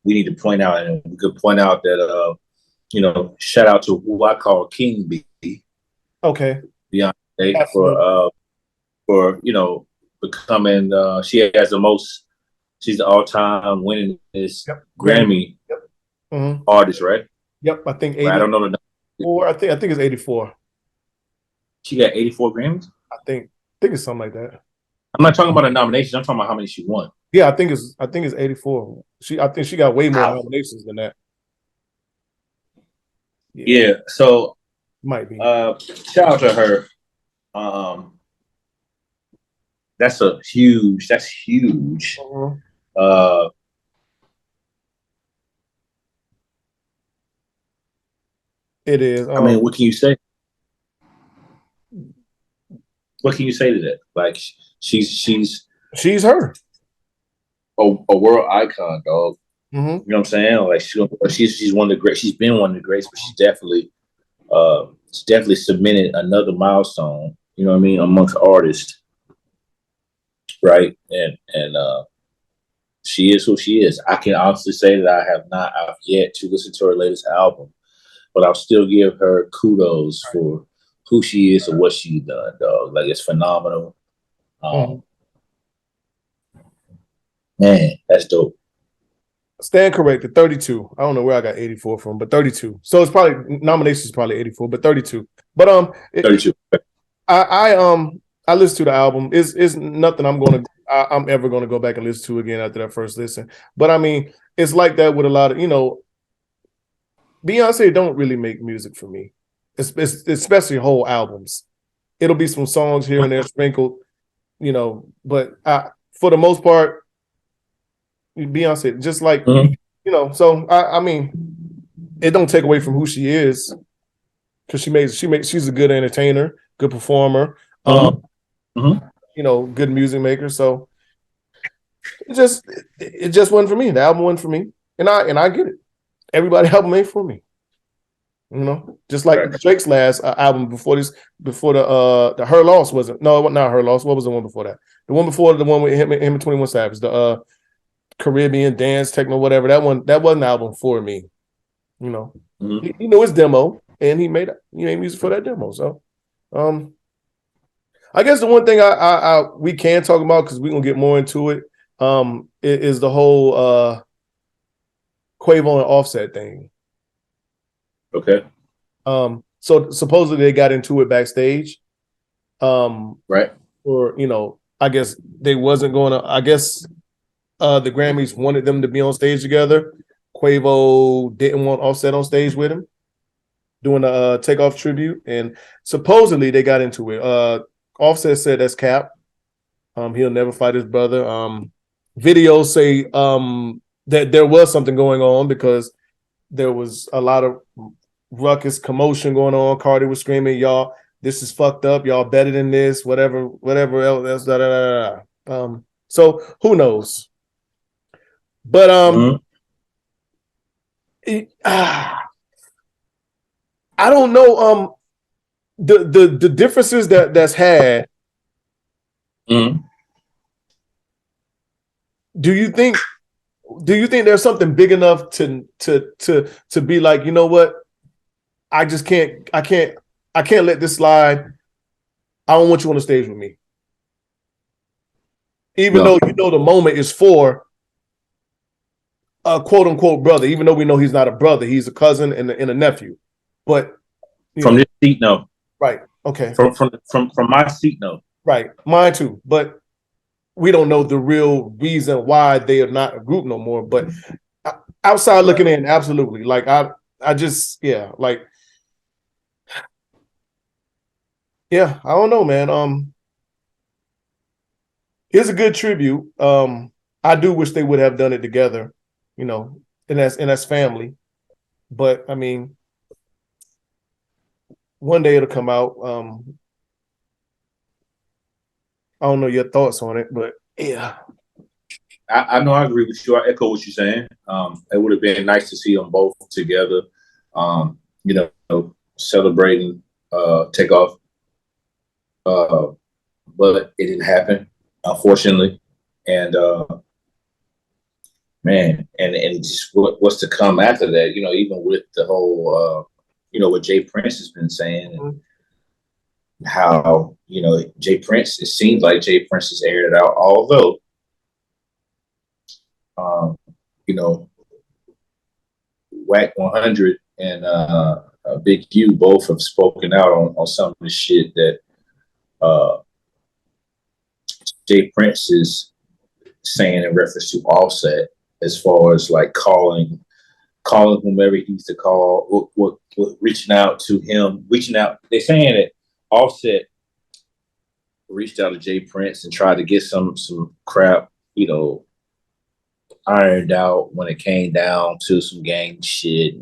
we need to point out, and we could point out that shout out to who I call King B. Okay. Beyonce for becoming she has the most. She's the all-time winningest Grammy artist, right? Yep, I think 80. I don't know the number. Or I think it's 84. She got 84 Grammys? I think it's something like that. I'm not talking about a nomination. I'm talking about how many she won. Yeah, I think it's 84. I think she got way more nominations than that. Yeah, so might be. Shout out to her. That's huge. Uh-huh. It is. I mean, what can you say? What can you say to that? Like, she's her. A world icon, dog. Mm-hmm. You know what I'm saying? Like, she's one of the great. She's been one of the greats, but she's definitely cemented another milestone. You know what I mean, amongst artists, right? And she is who she is. I can honestly say that I've yet to listen to her latest album, but I'll still give her kudos for who she is and what she's done, dog. Like, it's phenomenal. Man, that's dope. Stand corrected, 32. I don't know where I got 84 from, but 32. So it's probably nominations probably 84, but 32. But 32. I listened to the album. It's nothing I'm ever gonna go back and listen to again after that first listen. But I mean, it's like that with a lot of Beyonce don't really make music for me, especially whole albums. It'll be some songs here and there sprinkled, but for the most part, Beyonce, just like so I mean, it don't take away from who she is, because she's a good entertainer, good performer, good music maker. So it just wasn't for me. The album wasn't for me, and I get it. Everybody album ain't for me. You know, just like Drake's last album before the Her Loss wasn't. No, not Her Loss. What was the one before that? The one before the one with him and 21 Savage, the Caribbean dance techno, whatever. That wasn't an album for me. You know, he knew his demo, and he made music for that demo. So, I guess the one thing we can talk about, because we're gonna get more into it, is the whole Quavo and Offset thing. Okay. So supposedly they got into it backstage. Right. Or, you know, I guess they wasn't going to. I guess the Grammys wanted them to be on stage together. Quavo didn't want Offset on stage with him doing a Takeoff tribute, and supposedly they got into it. Offset said that's cap. He'll never fight his brother. Videos say that there was something going on because there was a lot of ruckus commotion going on. Cardi was screaming, "Y'all, this is fucked up. Y'all better than this. Whatever else." Da, da, da, da. So who knows? But I don't know. The differences that's had. Do you think there's something big enough to be like, you know what? I can't let this slide. I don't want you on the stage with me. Even though you know the moment is for a quote unquote brother, even though we know he's not a brother, he's a cousin and a nephew. But from this seat, no. Right. Okay. From my seat, no. Right. Mine too. But we don't know the real reason why they are not a group no more. But outside looking in, absolutely. Like I just like I don't know, man. It's a good tribute. I do wish they would have done it together, you know, and that's family. But I mean, one day it'll come out. I don't know your thoughts on it, but yeah. I know I agree with you. I echo what you're saying. It would have been nice to see them both together, you know, celebrating Takeoff. But it didn't happen, unfortunately. And man, and just what's to come after that, you know, even with the whole you know, what J.Prince has been saying and how, you know, J.Prince, it seems like J.Prince has aired it out, although you know, Whack 100 and Big U both have spoken out on some of the shit that J.Prince is saying in reference to Offset, as far as like calling whomever he needs to call, what reaching out to him, they're saying that Offset reached out to J.Prince and tried to get some crap, you know, ironed out when it came down to some gang shit.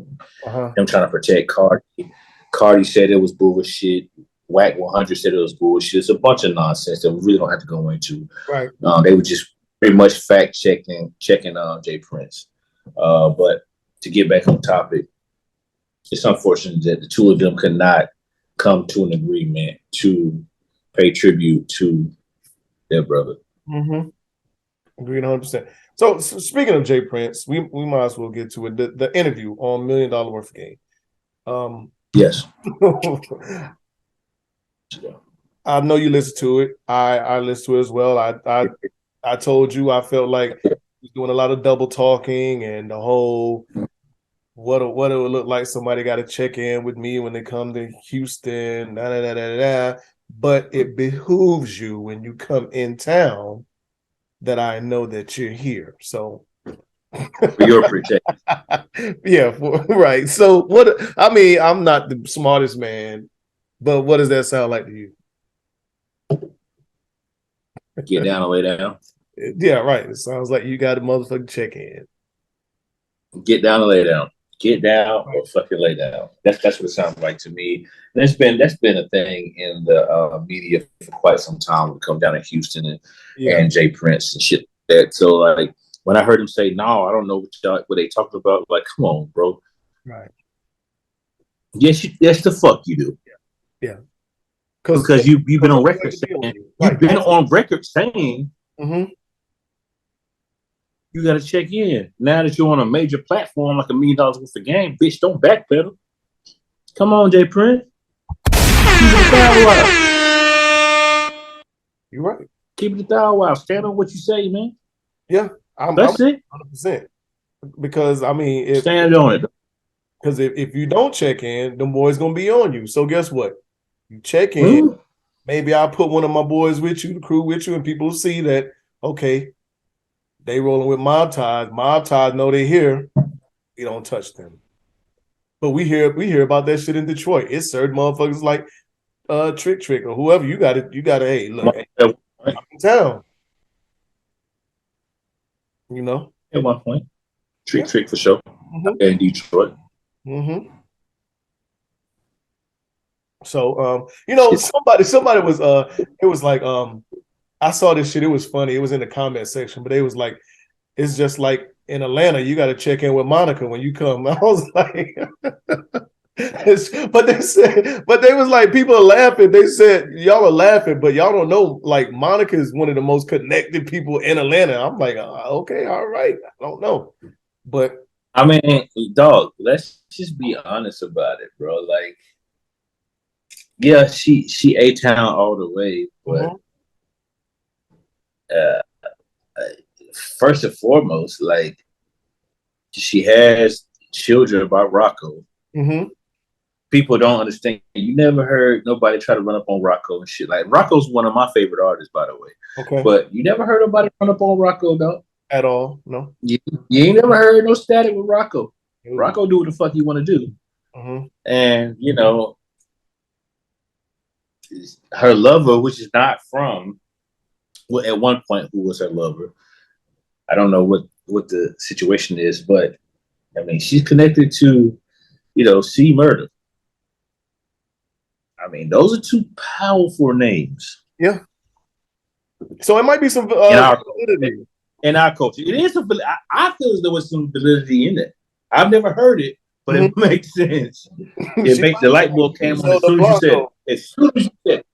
Them trying to protect Cardi. Cardi said it was bullshit. Whack 100 said it was bullshit. It's a bunch of nonsense that we really don't have to go into. Right. They were just pretty much fact checking J.Prince. But to get back on topic, it's unfortunate that the two of them could not come to an agreement to pay tribute to their brother. Agreed 100%. So speaking of J.Prince, we might as well get to it. The interview on $1 Million Worth Game. Yes. I know you listened to it. I listened to it as well. I told you I felt like he was doing a lot of double talking and the whole what it would look like somebody got to check in with me when they come to Houston. But it behooves you when you come in town that I know that you're here. So for your protection. Yeah, right. So I'm not the smartest man, but what does that sound like to you? Get down and lay down. Yeah, right. It sounds like you got a motherfucking check in. Get down and lay down. Get down or fucking lay down. That's what it sounds like to me. And that's been a thing in the media for quite some time. We come down in Houston and J.Prince and shit. that. So like when I heard him say, "No, I don't know what they talked about," like, come on, bro. Right. Yes, the fuck you do. Yeah. Because you've been on record saying mm-hmm. You got to check in. Now that you're on a major platform like $1 million worth of game, bitch, don't backpedal. Come on, J.Prince. You're right. Keep it a thou while. Stand on what you say, man. Yeah, that's it. 100%. Because I mean, stand on it. Because if you don't check in, them boys gonna be on you. So guess what? You check in. Maybe I'll put one of my boys with you, the crew with you, and people will see that, okay, they rolling with Mob Ties. Mob Ties know they here. We don't touch them. But we hear about that shit in Detroit. It's certain motherfuckers like Trick or whoever. You gotta, hey, look, I'm in town. You know? At one point. Trick for sure. Mm-hmm. In Detroit. Mm-hmm. So you know, somebody was it was like I saw this shit, it was funny. It was in the comment section, but it was like, it's just like in Atlanta, you got to check in with Monica when you come. I was like, but they was like, people are laughing. They said, y'all are laughing, but y'all don't know, like, Monica is one of the most connected people in Atlanta. I'm like, okay, all right. I don't know. But I mean, dog, let's just be honest about it, bro. Like, yeah, she A-Town all the way, but first and foremost, like, she has children by Rocco. Mm-hmm. People don't understand. You never heard nobody try to run up on Rocco and shit. Like, Rocco's one of my favorite artists, by the way. Okay. But you never heard nobody run up on Rocco, though? At all, no. You ain't never heard no static with Rocco. Mm-hmm. Rocco do what the fuck he want to do. Mm-hmm. And, you know, her lover, which is not from, well, at one point, who was her lover? I don't know what the situation is, but, I mean, she's connected to, you know, C Murder. I mean, those are two powerful names. Yeah. So it might be some validity in our culture. It is I feel as though there's some validity in it. I've never heard it, but it makes sense. It makes the light bulb came on as soon as you said it. As soon as you said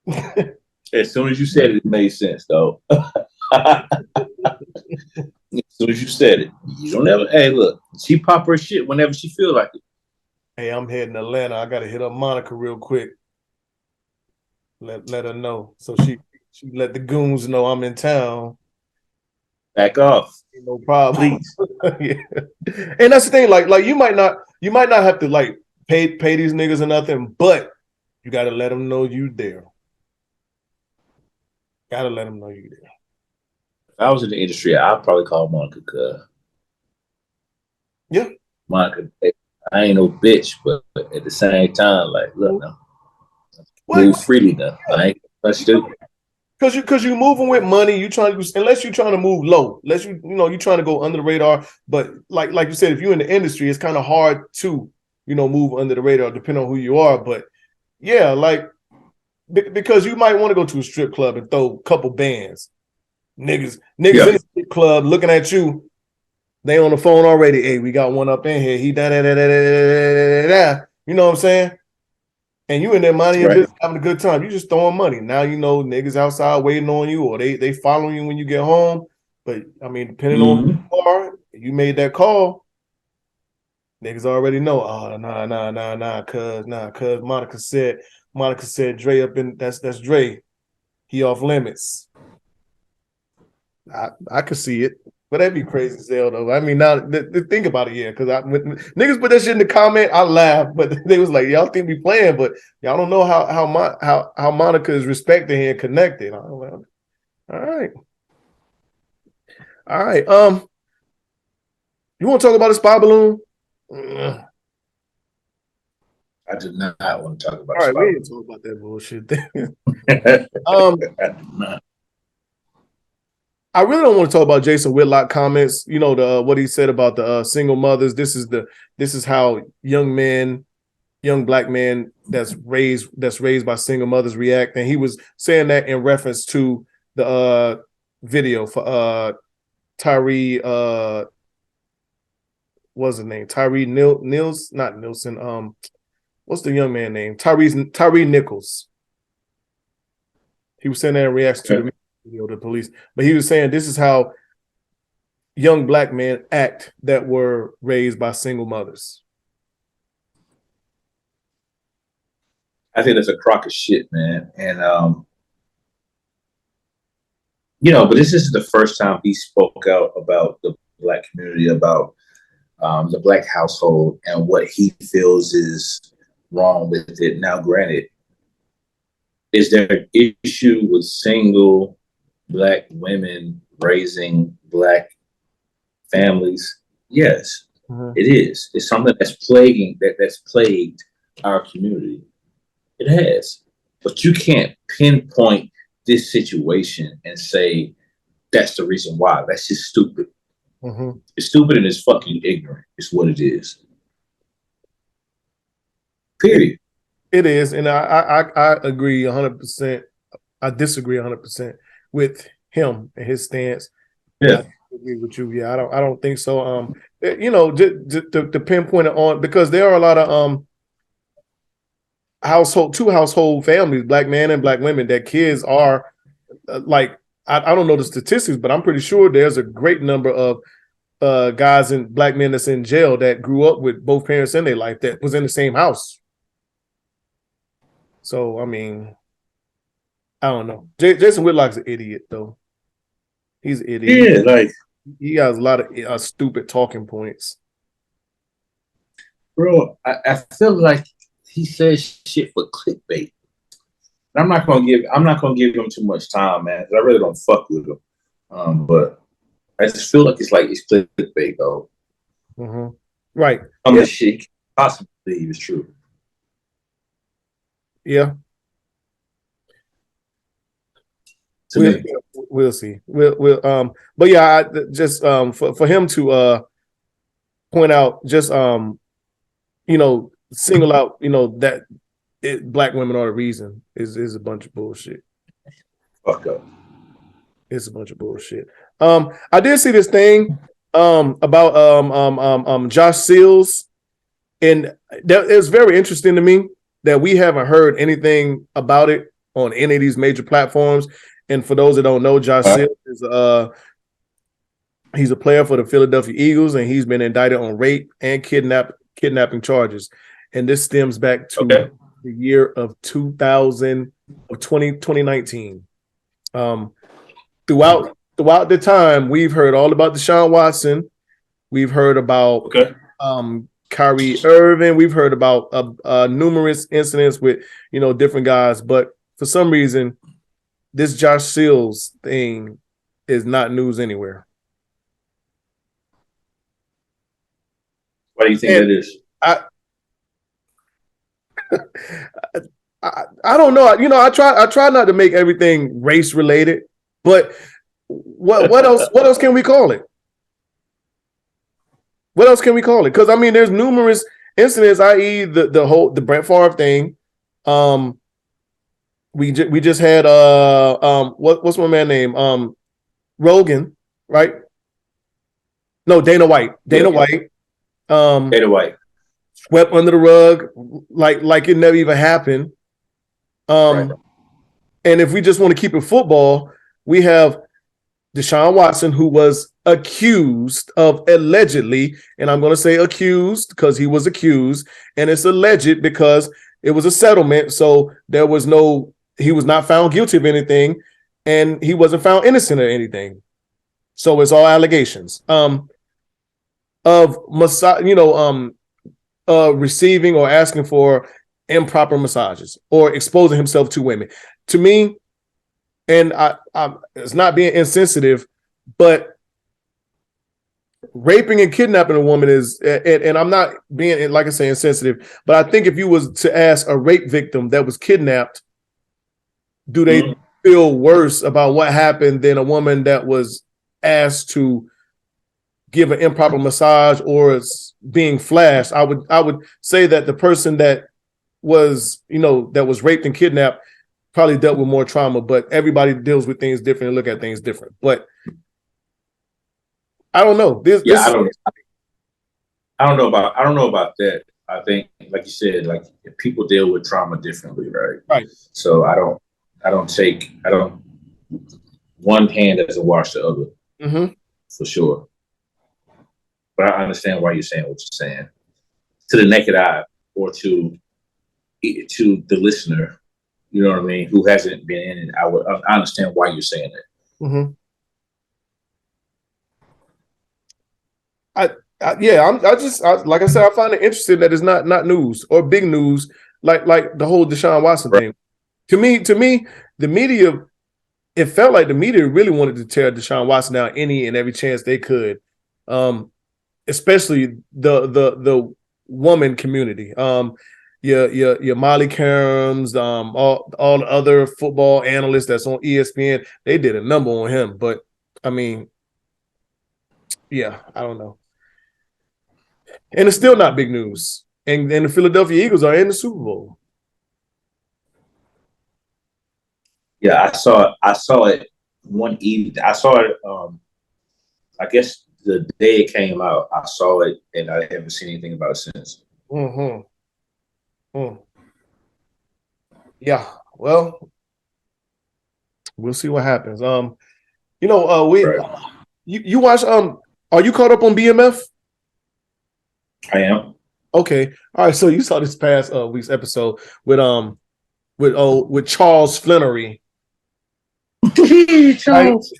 it. As soon as you said it, it made sense, though. As soon as you said it, you don't ever. Hey, look, she pop her shit whenever she feel like it. Hey, I'm heading to Atlanta. I gotta hit up Monica real quick. Let her know, so she let the goons know I'm in town. Back off. No problem. Please. Yeah. And that's the thing. Like you might not have to like pay these niggas or nothing, but you gotta let them know you there. Gotta let them know you there. If I was in the industry, I'd probably call Monica. Yeah. Monica, I ain't no bitch, but at the same time, like, look now, move freely now. I ain't that's stupid. Because you moving with money, you trying to, unless you're trying to move low, unless you're trying to go under the radar. But like you said, if you're in the industry, it's kind of hard to move under the radar depending on who you are. But yeah, like because you might want to go to a strip club and throw a couple bands, niggas in the strip club looking at you. They on the phone already. Hey, we got one up in here. He da da da da da da. You know what I'm saying? And you in there minding your business, having a good time. You just throwing money. Now you know niggas outside waiting on you, or they following you when you get home. But I mean, depending on who you are, you made that call. Niggas already know. Oh, nah, cuz Monica said Dre up in that's Dre. He off limits. I could see it. But that'd be crazy as hell, though. I mean, now think about it, yeah. Because niggas put that shit in the comment, I laugh, but they was like, "Y'all think we playing, but y'all don't know how Monica is respected here and connected." I'm like, all right. You want to talk about the spy balloon? I do not want to talk about. All right, we didn't talk about that bullshit. I really don't want to talk about Jason Whitlock comments. You know, what he said about the single mothers. This is how young black men that's raised by single mothers react. And he was saying that in reference to the video for Tyree what's his name? Tyree Nils, not Nilson. What's the young man name? Tyree Nichols. He was saying that in reaction to the video, the police. But he was saying this is how young black men act that were raised by single mothers. I think that's a crock of shit, man. And but this is the first time he spoke out about the black community, about the black household, and what he feels is wrong with it. Now, granted, is there an issue with single black women raising black families? Yes, it is. It's something that's plagued our community. It has. But you can't pinpoint this situation and say that's the reason why. That's just stupid. It's stupid and it's fucking ignorant. It's what it is. Period. It is, and I agree 100%. I disagree 100% with him and his stance. Yeah, I agree with you. Yeah, I don't think so. To pinpoint it on, because there are a lot of two household families, black men and black women, that kids are like, I don't know the statistics, but I'm pretty sure there's a great number of guys and black men that's in jail that grew up with both parents in their life that was in the same house. So, I mean, I don't know. Jason Whitlock's an idiot, though. He's an idiot. Yeah, like he has a lot of stupid talking points. Bro, I feel like he says shit for clickbait. I'm not gonna give him too much time, man. I really don't fuck with him. But I just feel like it's clickbait, though. Right. Some of the shit he possibly believe is true. Yeah. We'll see. But yeah, just for him to point out, just single out, that black women are the reason is a bunch of bullshit. Fuck up. It's a bunch of bullshit. I did see this thing about Josh Sills, and that is very interesting to me that we haven't heard anything about it on any of these major platforms. And for those that don't know, Josh Sills is he's a player for the Philadelphia Eagles, and he's been indicted on rape and kidnapping charges. And this stems back to the year of 2019. Throughout the time, we've heard all about Deshaun Watson. We've heard about Kyrie Irving. We've heard about numerous incidents with different guys, but for some reason, this Josh Sills thing is not news anywhere. Why do you think that is? I don't know. I try not to make everything race related, but what else can we call it? What else can we call it? Because I mean, there's numerous incidents, i.e., the Brett Favre thing. We just had what's my man name? Rogan, right? No, Dana White. Dana White swept under the rug like it never even happened. And if we just want to keep it football, we have Deshaun Watson, who was accused of allegedly, and I'm going to say accused because he was accused, and it's alleged because it was a settlement, so he was not found guilty of anything, and he wasn't found innocent of anything. So it's all allegations of receiving or asking for improper massages or exposing himself to women. To me, and it's not being insensitive, but raping and kidnapping a woman is, and I'm not being, like I say, insensitive, but I think if you was to ask a rape victim that was kidnapped, do they feel worse about what happened than a woman that was asked to give an improper massage or is being flashed? I would say that the person that was raped and kidnapped probably dealt with more trauma, but everybody deals with things different and look at things different. But I don't know. I don't know about that. I think, like you said, like people deal with trauma differently, right? Right. So I don't one hand doesn't wash the other, for sure. But I understand why you're saying what you're saying. To the naked eye, or to the listener, you know what I mean, who hasn't been in it, I understand why you're saying that. Like I said, I find it interesting that it's not news or big news like the whole Deshaun Watson thing. To me, the media, it felt like the media really wanted to tear Deshaun Watson down any and every chance they could, especially the woman community. Your Molly Kerms, all the other football analysts that's on ESPN, they did a number on him. But I mean, yeah, I don't know. And it's still not big news. And the Philadelphia Eagles are in the Super Bowl. Yeah, I saw it one evening. I saw it. I guess the day it came out, I saw it, and I haven't seen anything about it since. Yeah. Well, we'll see what happens. You watch. Are you caught up on BMF? I am. Okay. All right. So you saw this past week's episode with Charles Flannery. Charles.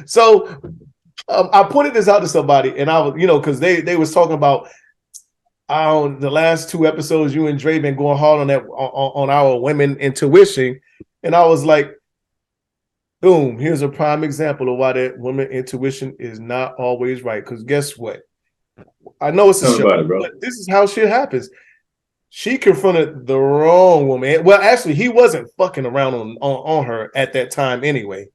So I pointed this out to somebody, and I was, because they was talking about the last 2 episodes, you and Dre been going hard on that on our women intuition, and I was like, boom, here's a prime example of why that women intuition is not always right. Because guess what? I know it's a show, but this is how shit happens. She confronted the wrong woman. Well, actually, he wasn't fucking around on her at that time anyway.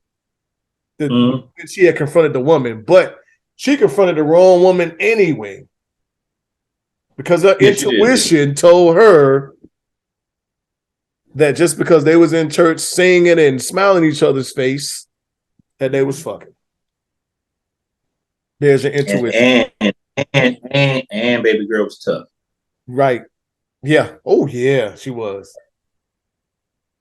She had confronted the woman, but she confronted the wrong woman anyway. Because her intuition told her that just because they was in church singing and smiling in each other's face, that they was fucking. There's your intuition. And baby girl was tough. Right. Yeah. Oh, yeah, she was.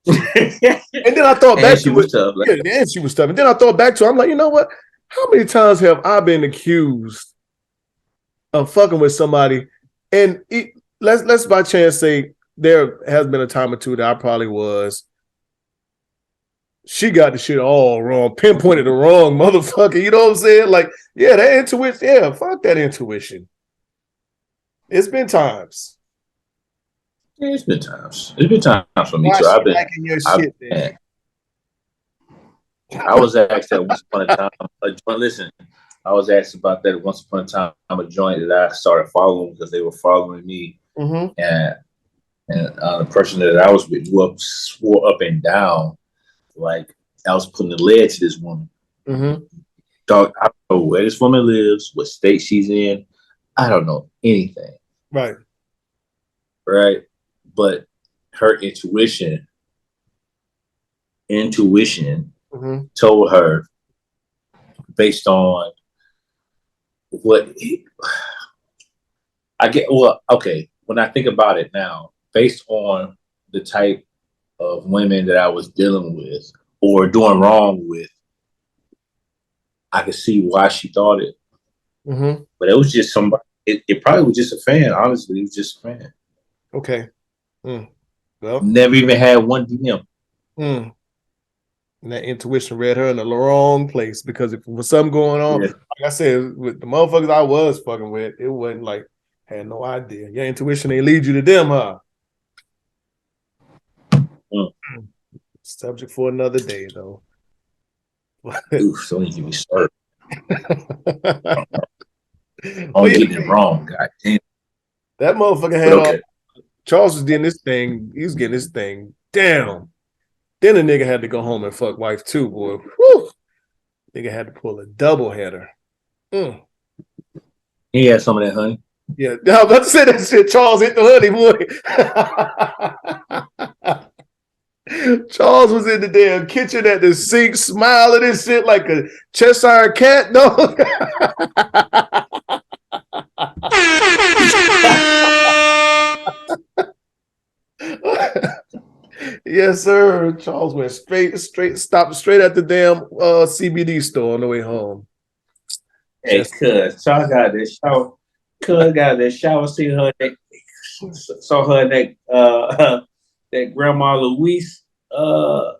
And then I thought back to it. Tough, like. Yeah, and she was tough. And then I thought back to it. I'm like, you know what? How many times have I been accused of fucking with somebody? And let's by chance say there has been a time or two that I probably was. She got the shit all wrong, pinpointed the wrong motherfucker. You know what I'm saying? Like, yeah, that intuition. Yeah, fuck that intuition. It's been times. Yeah, it's been times. It's been times for me too. I've been. I was asked that once upon a time. Listen, I was asked about that once upon a time. A joint that I started following because they were following me, and the person that I was with swore up and down like I was putting the lead to this woman. Dog, I don't know where this woman lives, what state she's in. I don't know anything. Right. But her intuition told her, based on what I get. Well, okay. When I think about it now, based on the type of women that I was dealing with or doing wrong with, I could see why she thought it. But it was just somebody. It probably was just a fan. Honestly, it was just a fan. Okay. Well, never even had one DM. And that intuition read her in the wrong place, because if there was something going on, like I said, with the motherfuckers I was fucking with, it wasn't like, had no idea. Your intuition ain't lead you to them, huh? Subject for another day, though. Oof, don't even get me started. I'm getting it wrong. God damn. That motherfucker had Charles was getting this thing. He was getting this thing down. Then the nigga had to go home and fuck wife too, boy. Whew. Nigga had to pull a double header. He had some of that honey. Yeah, I was about to say that shit. Charles hit the honey, boy. Charles was in the damn kitchen at the sink, smiling and shit like a Cheshire cat, dog. Yes, sir. Charles went stopped straight at the damn CBD store on the way home. Hey, cuz Charles got this shower. Cuz got this shower. Saw her that Grandma Louise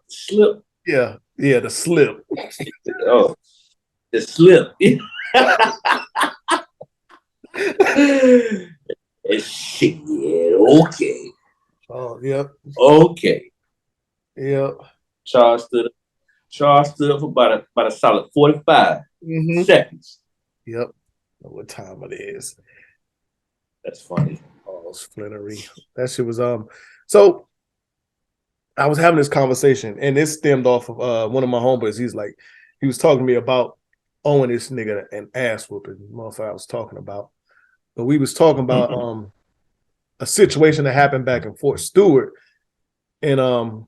slip. Yeah, the slip. Oh, the slip. Shit, yeah, okay. Oh, yep. Okay. Yep. Charles stood up for about a solid 45 seconds. Yep. What time it is. That's funny. Oh, splintery. That shit was so I was having this conversation and it stemmed off of one of my homeboys. He was talking to me about owing this nigga an ass whooping, motherfucker I was talking about. But we was talking about a situation that happened back in Fort Stewart. And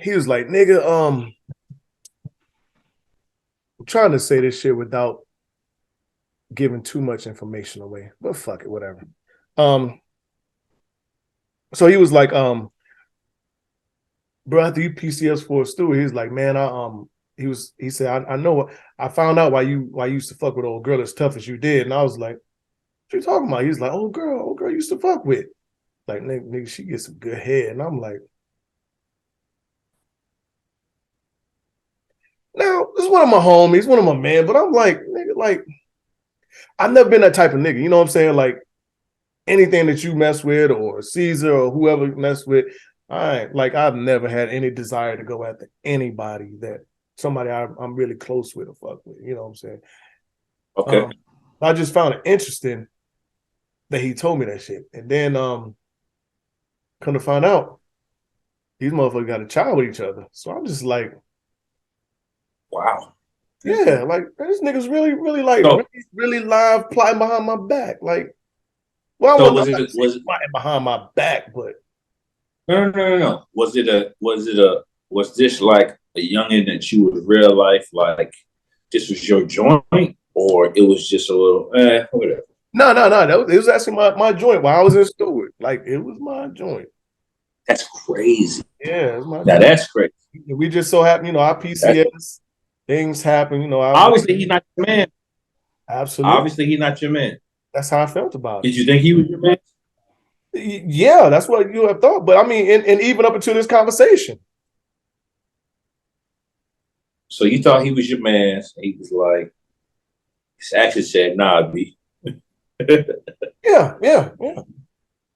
he was like, nigga, I'm trying to say this shit without giving too much information away, but fuck it, whatever. So he was like, bro, after you PCS Fort Stewart, he's like, man, he said, I know, I found out why you used to fuck with old girl as tough as you did. And I was like, what you talking about? He's like, old girl used to fuck with. Like, nigga, she gets some good head. And I'm like, now, this is one of my homies, one of my men, but I'm like, nigga, like, I've never been that type of nigga. You know what I'm saying? Like, anything that you mess with or Caesar or whoever you mess with, I've never had any desire to go after anybody that somebody I'm really close with or fuck with. You know what I'm saying? Okay. I just found it interesting that he told me that shit. And then come to find out, these motherfuckers got a child with each other. So I'm just like, wow. Yeah, like this nigga's really really live plotting behind my back. Like, well, so was it plotting behind my back, but no. Was this like a youngin that you would real life like this was your joint, or it was just a little whatever? No. It was actually my joint while I was in Stewart. Like, it was my joint. That's crazy. Yeah, it's my now joint. That's crazy. We just so happen, our PCS things happen, Obviously, he's not your man. Absolutely. Obviously, he's not your man. That's how I felt about it. Did you think he was your man? Yeah, that's what you have thought. But I mean, and even up until this conversation. So you thought he was your man. He was like, he actually said, nah, B. Yeah.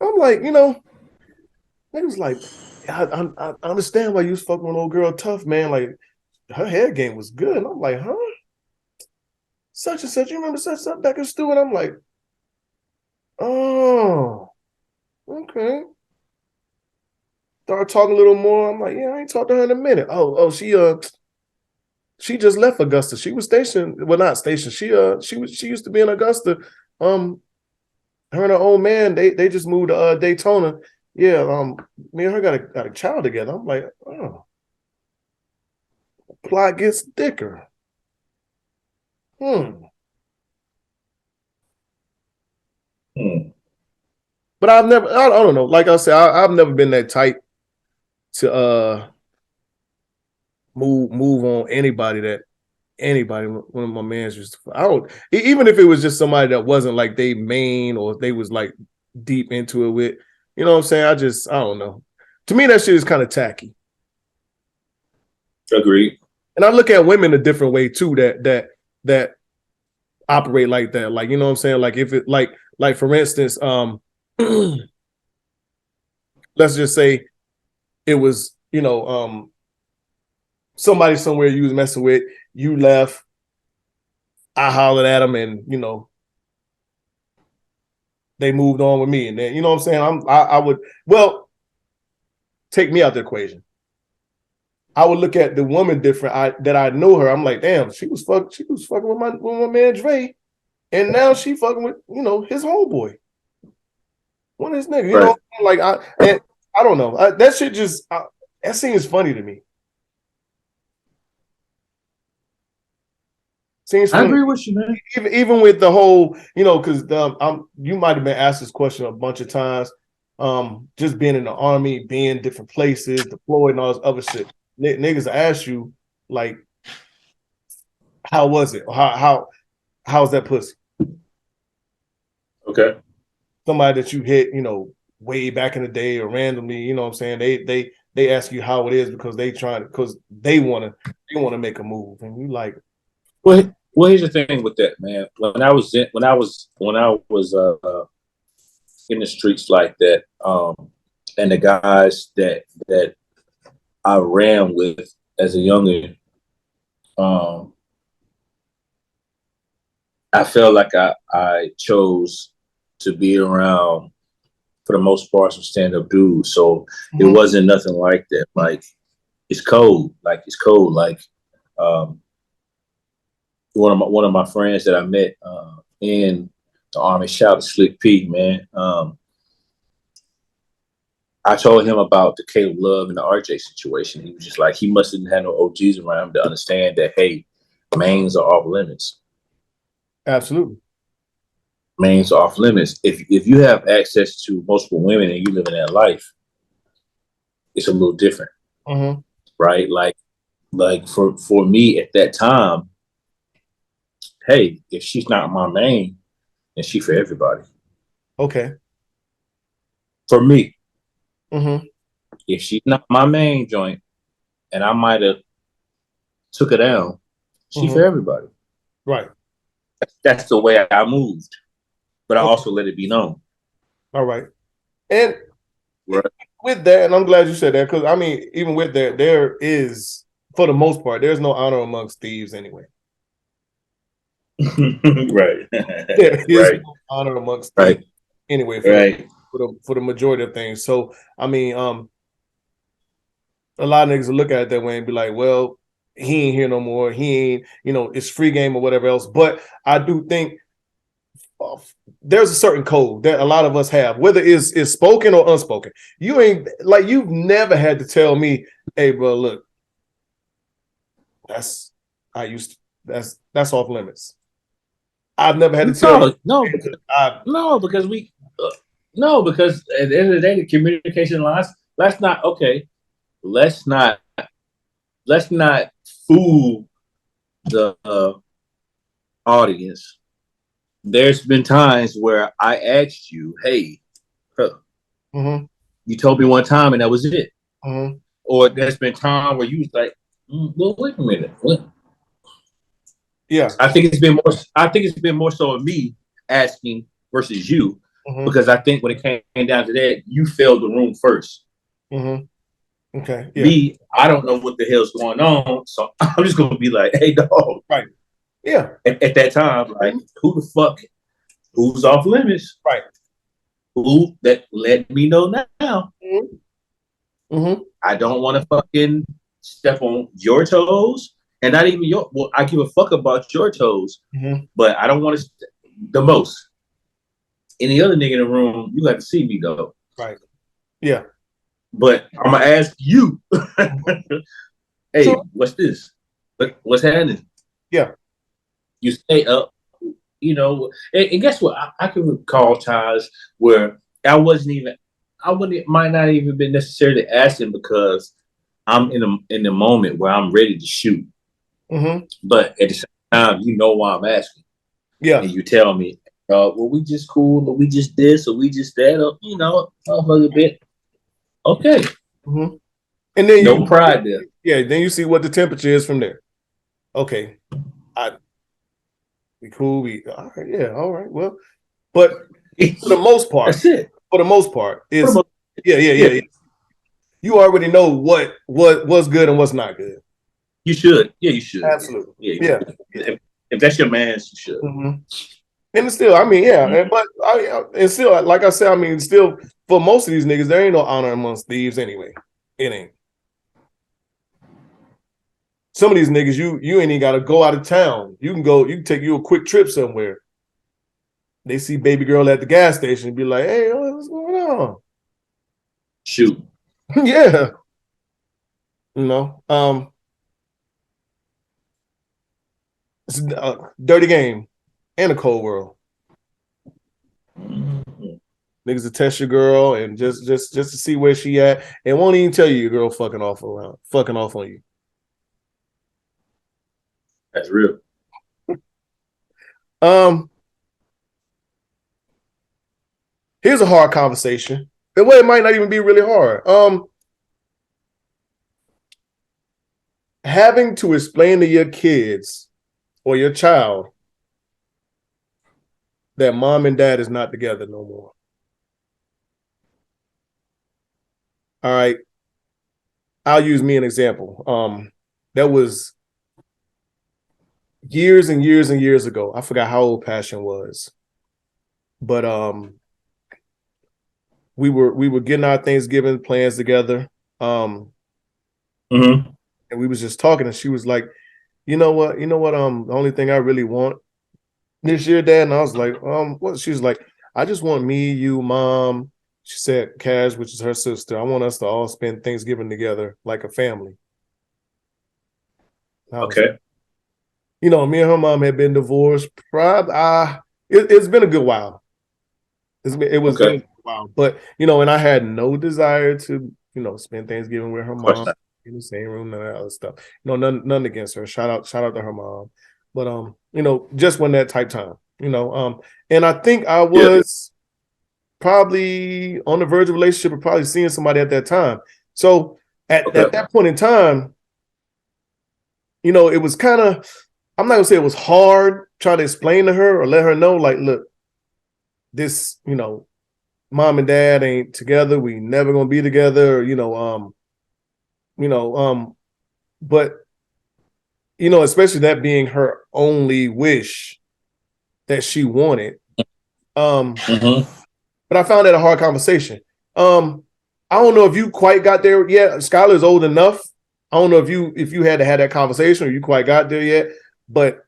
I'm like, it was like, I understand why you was fucking with an old girl tough, man. Like, her hair game was good. And I'm like, huh? Such and such. You remember such and back in Stewart? I'm like, oh, okay. Start talking a little more. I'm like, yeah, I ain't talked to her in a minute. Oh, she just left Augusta. She was stationed. Well, not stationed. She used to be in Augusta. Her and her old man, they just moved to Daytona. Yeah, me and her got a child together. I'm like, oh. Plot gets thicker. But I don't know. Like I said, I've never been that type to move on anybody one of my mans used to. I don't, even if it was just somebody that wasn't like they main or they was like deep into it with, you know what I'm saying? I don't know. To me, that shit is kind of tacky. Agreed. And I look at women a different way too, that operate like that. Like, you know what I'm saying? Like, if it like for instance, let's just say it was, somebody somewhere you was messing with, you left, I hollered at them, and they moved on with me. And then, you know what I'm saying? I would, well, take me out the equation. I would look at the woman different. That I know her. I'm like, damn, she was fucking with my man Dre, and now she fucking with his homeboy. One of his niggas, you know, like I don't know. That shit just that seems funny to me. Seems funny. I agree with you, man. Even with the whole, you know, because you might have been asked this question a bunch of times. Just being in the army, being different places, deployed, and all this other shit. Niggas ask you like, how was it? How's that pussy? Okay. Somebody that you hit, you know, way back in the day or randomly, you know what I'm saying? They ask you how it is because they want to make a move, and you like, well, here's the thing with that, man. When I was in the streets like that, and the guys that I ran with as a youngin, I felt like I chose to be around, for the most part, some stand-up dudes. So it wasn't nothing like that. Like, it's cold. Like, one of my friends that I met in the Army, shout out to Slick P, man. I told him about the Caleb Love and the RJ situation. He was just like, he must have had no OGs around him to understand that, hey, mains are off limits. Absolutely. Mains are off limits. If you have access to multiple women and you live in that life, it's a little different. Right? Like for me at that time, hey, if she's not my main, then she for everybody. Okay. For me. If she's not my main joint and I might have took her down, she for everybody. Right. That's the way I moved. But I also let it be known. All right. And with that, and I'm glad you said that, because I mean, even with that, there is, for the most part, there's no honor amongst thieves anyway. Right. There is no honor amongst thieves anyway for the majority of things. So I mean, a lot of niggas will look at it that way and be like, well, he ain't here no more. He ain't, you know, it's free game or whatever else. But I do think there's a certain code that a lot of us have, whether it's spoken or unspoken. You ain't like, you've never had to tell me, hey, bro, look, that's off limits. I've never had to tell you. Because at the end of the day, the communication lines, let's not fool the audience. There's been times where I asked you, hey, you told me one time and that was it. Or there's been time where you was like, well, wait a minute. What? Yeah. I think it's been more so of me asking versus you, because I think when it came down to that, you filled the room first. Okay. Yeah. Me, I don't know what the hell's going on, so I'm just gonna be like, hey, dog. Right. Yeah. At that time, like, who's off limits? Right. Who that let me know now. I don't want to fucking step on your toes, and not even your. Well, I give a fuck about your toes, but I don't want to the most. Any other nigga in the room, you got to see me though. Right. Yeah. But I'm gonna ask you, hey, what's this? What's happening? Yeah. You stay up, you know, and guess what? I can recall times where might not even been necessarily asking because I'm in the moment where I'm ready to shoot. But at the same time, you know why I'm asking. Yeah. And you tell me, well, we just cool, or we just this, or we just that, or, you know, a little bit. Okay. And then no pride there. Yeah, then you see what the temperature is from there. Okay. We cool. All right, yeah, all right. Well, but for the most part, that's it. For the most part, is yeah. You already know what's good and what's not good. You should. Yeah, you should. Absolutely. Yeah. If that's your man's, you should. And still, I mean, yeah, and still, like I said, I mean, still, for most of these niggas, there ain't no honor amongst thieves anyway. It ain't. Some of these niggas, you ain't even got to go out of town. You can take you a quick trip somewhere. They see baby girl at the gas station and be like, hey, what's going No. Shoot. Yeah. You know, it's a dirty game and a cold world. Mm-hmm. Niggas to test your girl and just to see where she at, and won't even tell you your girl fucking off on you. That's real. Here's a hard conversation. Well, it might not even be really hard. Having to explain to your kids or your child that mom and dad is not together no more. All right. I'll use me an example. That was years and years and years ago. I forgot how old Passion was. But we were getting our Thanksgiving plans together. Mm-hmm. And we was just talking, and she was like, you know what, the only thing I really want this year, Dad. And I was like, what? She was like, I just want me, you, Mom. She said, Cash, which is her sister. I want us to all spend Thanksgiving together like a family. Okay. Like, you know, me and her mom had been divorced. It's been a good while. It was Okay. a while, but you know, and I had no desire to, you know, spend Thanksgiving with her mom in the same room and that other stuff. You know, none against her. Shout out to her mom. But you know, just when that type time, you know, and I think I was probably on the verge of a relationship or probably seeing somebody at that time. So at that point in time, you know, it was kind of, I'm not gonna say it was hard trying to explain to her or let her know, like, look, this, you know, mom and dad ain't together. We never gonna be together, but you know, especially that being her only wish that she wanted. Mm-hmm. But I found that a hard conversation. I don't know if you quite got there yet. Skylar's old enough. I don't know if you had to have that conversation or you quite got there yet. But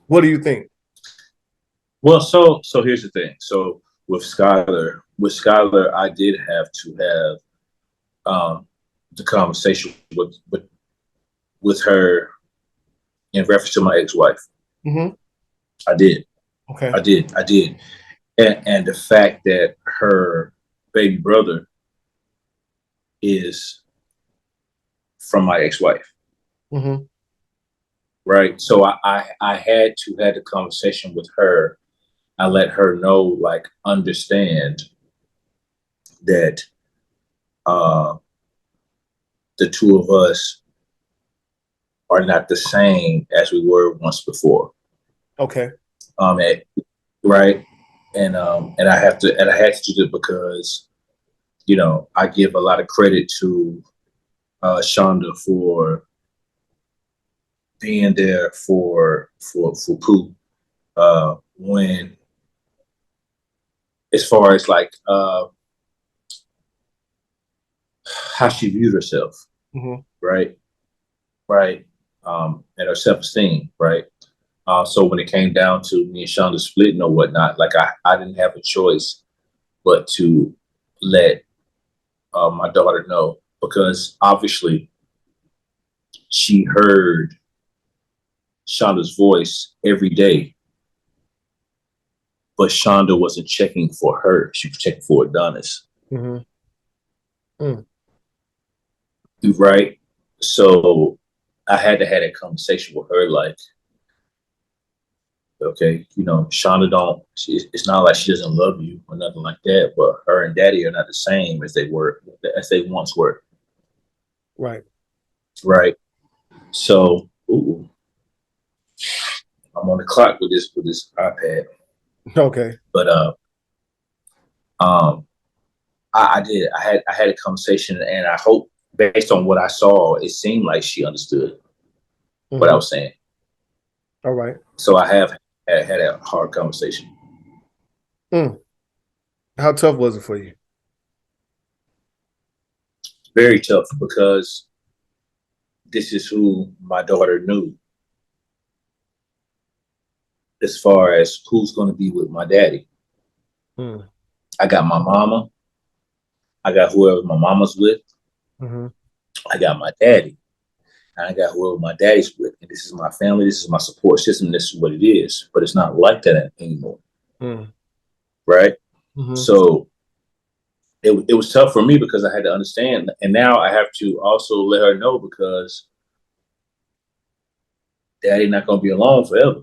what do you think? Well, so here's the thing. So with Skylar, I did have to have the conversation with her in reference to my ex-wife. Mm-hmm. I did. Okay. I did. And the fact that her baby brother is from my ex-wife. Mm-hmm. Right. So I had to have the conversation with her. I let her know, like, understand that the two of us are not the same as we were once before. Okay. Right. And I had to do it because, you know, I give a lot of credit to Shonda for being there for Pooh when, as far as like how she viewed herself, Mm-hmm. right, and her self-esteem, right. So when it came down to me and Shonda splitting or whatnot, like I didn't have a choice but to let my daughter know, because obviously she heard Shonda's voice every day, but Shonda wasn't checking for her. She was checking for Adonis. Mm-hmm. Mm. Right. So I had to have that conversation with her, like, okay, you know, Shonda it's not like she doesn't love you or nothing like that, but her and daddy are not the same as they once were. Right. Right. So I'm on the clock with this iPad. Okay. But I did. I had a conversation, and I hope, based on what I saw, it seemed like she understood what I was saying. All right. So I have had a hard conversation. How tough was it for you? Very tough, because this is who my daughter knew as far as who's going to be with my daddy. I got my mama. I got whoever my mama's with. Mm-hmm. I got my daddy. And I got whoever my daddy's with. And this is my family. This is my support system. This is what it is. But it's not like that anymore. Mm. Right? Mm-hmm. So it was tough for me because I had to understand. And now I have to also let her know because daddy not going to be alone forever.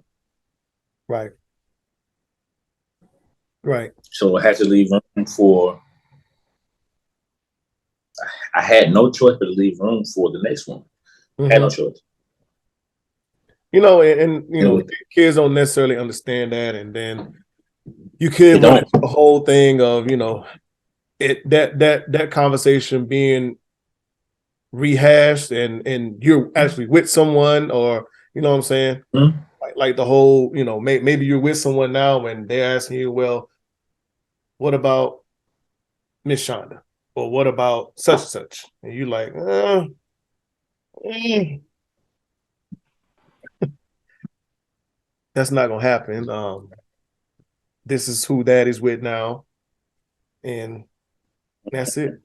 Right. Right. So I had to leave room for, I had no choice but to leave room for the next one. Mm-hmm. Had no choice. You know, and you know, kids don't necessarily understand that. And then you could run into the whole thing of, you know, that conversation being rehashed and you're actually with someone, or you know what I'm saying? Mm-hmm. Like the whole, you know, maybe you're with someone now and they're asking you, well, what about Miss Shonda? Or what about such and such? And you like, that's not gonna happen. This is who Dad is with now, and that's it.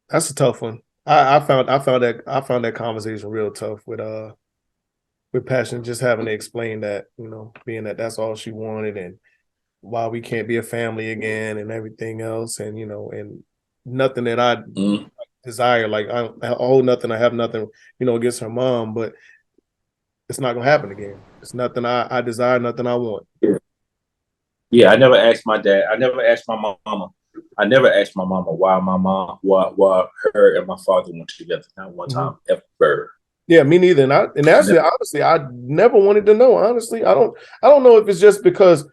That's a tough one. I found that conversation real tough with Passion, just having to explain that, you know, being that that's all she wanted and why we can't be a family again and everything else, and you know, and nothing that I desire, like I hold nothing, I have nothing, you know, against her mom, but it's not gonna happen again. It's nothing I desire, nothing I want. Yeah, I never asked my dad. I never asked my mama. I never asked my mama why her and my father went together. Not one time ever. Yeah, me neither. And actually, honestly, I never wanted to know. Honestly, I don't know if it's just because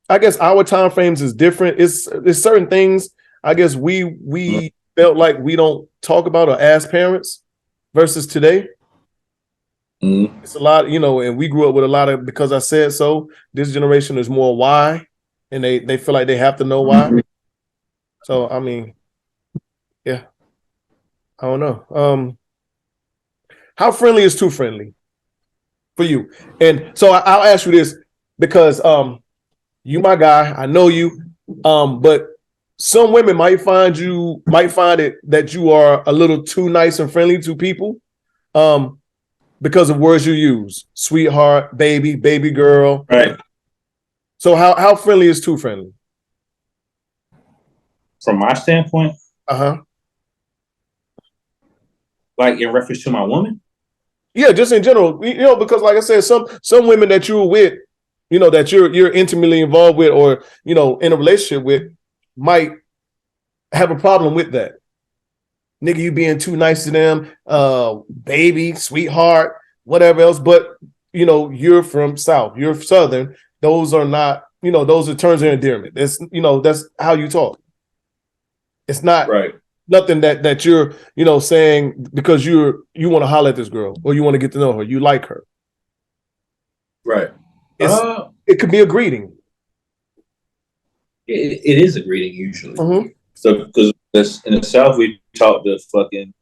I guess our time frames is different. It's certain things I guess we felt like we don't talk about or ask parents versus today. It's a lot, you know, and we grew up with a lot of because I said so. This generation is more why, and they feel like they have to know why. So I mean, yeah, I don't know. How friendly is too friendly for you? And so I'll ask you this because you my guy, I know you, but some women might find it that you are a little too nice and friendly to people, because of words you use, sweetheart, baby girl. Right. So how friendly is too friendly? From my standpoint, like in reference to my woman. Yeah, just in general, you know, because like I said, some women that you were with, you know, that you're intimately involved with, or you know, in a relationship with, might have a problem with that. Nigga, you being too nice to them, baby, sweetheart, whatever else. But you know, you're from South, you're Southern. Those are not, you know, those are terms of endearment. That's, you know, that's how you talk. It's not right. Nothing that you're, you know, saying because you want to holler at this girl or you want to get to know her, you like her. Right. It could be a greeting. It is a greeting usually. So because in the South we talk the fucking